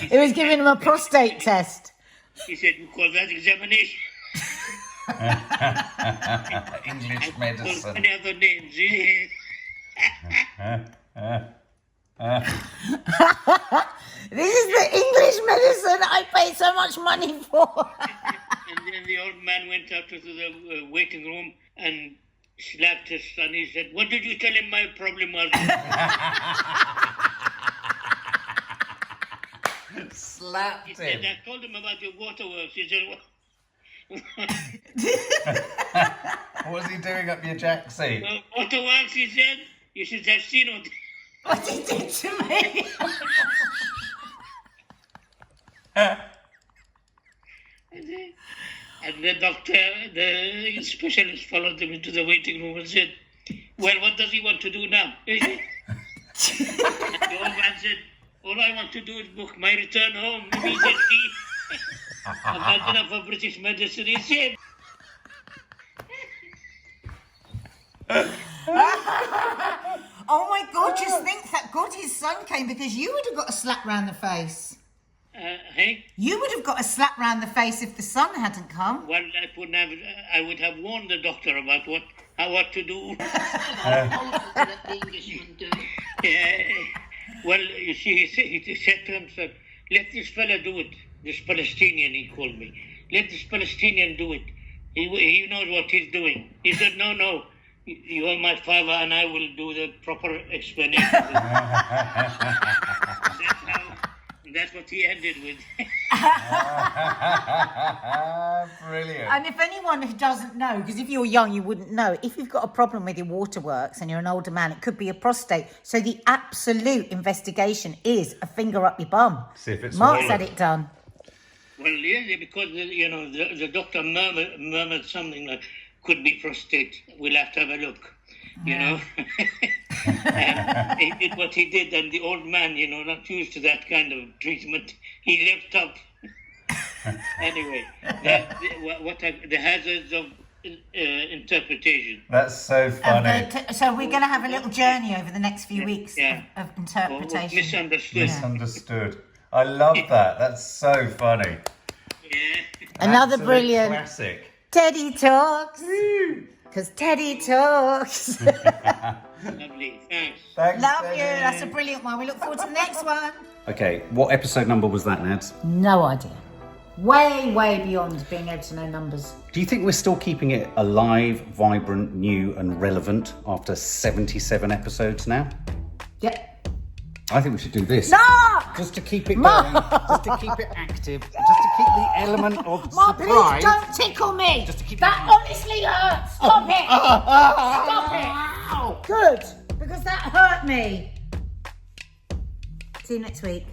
He was giving him a prostate test. He said, you call that examination? English medicine. Many other names. This is the English medicine I paid so much money for. And then the old man went out to the waiting room and slapped his son. He said, what did you tell him my problem was? Slapped He said, I told him about your waterworks. He said, what? What was he doing up your jack seat? Waterworks, he said. You should have seen it. What he did to me. And the doctor, the specialist followed him into the waiting room and said, well, what does he want to do now? And the old man said, all I want to do is book my return home immediately. I've had enough of British medicine, he said. Oh my God, just think that God his son came because you would have got a slap round the face. Hey? You would have got a slap round the face if the son hadn't come. Well, I would have warned the doctor about what to do. Well, you see, he said to himself, let this fella do it. This Palestinian, he called me. Let this Palestinian do it. He knows what he's doing. He said, no, you are my father and I will do the proper explanation. That's what he ended with. Brilliant. And if anyone who doesn't know, because if you're young, you wouldn't know, if you've got a problem with your waterworks and you're an older man, it could be a prostate. So the absolute investigation is a finger up your bum. See if it's Mark's had it done. Well, yeah, because, the doctor murmured something like, could be prostate. We'll have to have a look, you know. And he did what he did, and the old man, not used to that kind of treatment, he left up. Anyway, the hazards of interpretation. That's so funny. So we're going to have a little journey over the next few weeks of interpretation. Misunderstood. I love that. That's so funny. Yeah. Another Absolute brilliant classic. Teddy talks. Because Teddy talks. Lovely. Thanks. Love you. That's a brilliant one. We look forward to the next one. Okay, what episode number was that, Nads? No idea. Way, way beyond being able to know numbers. Do you think we're still keeping it alive, vibrant, new and relevant after 77 episodes now? Yeah. I think we should do this. Mark! Just to keep it going, just to keep it active, just to keep the element of Mark, surprise. please don't tickle me. Just to keep that honestly hurts. Stop it. Stop it. Good. Because that hurt me. See you next week.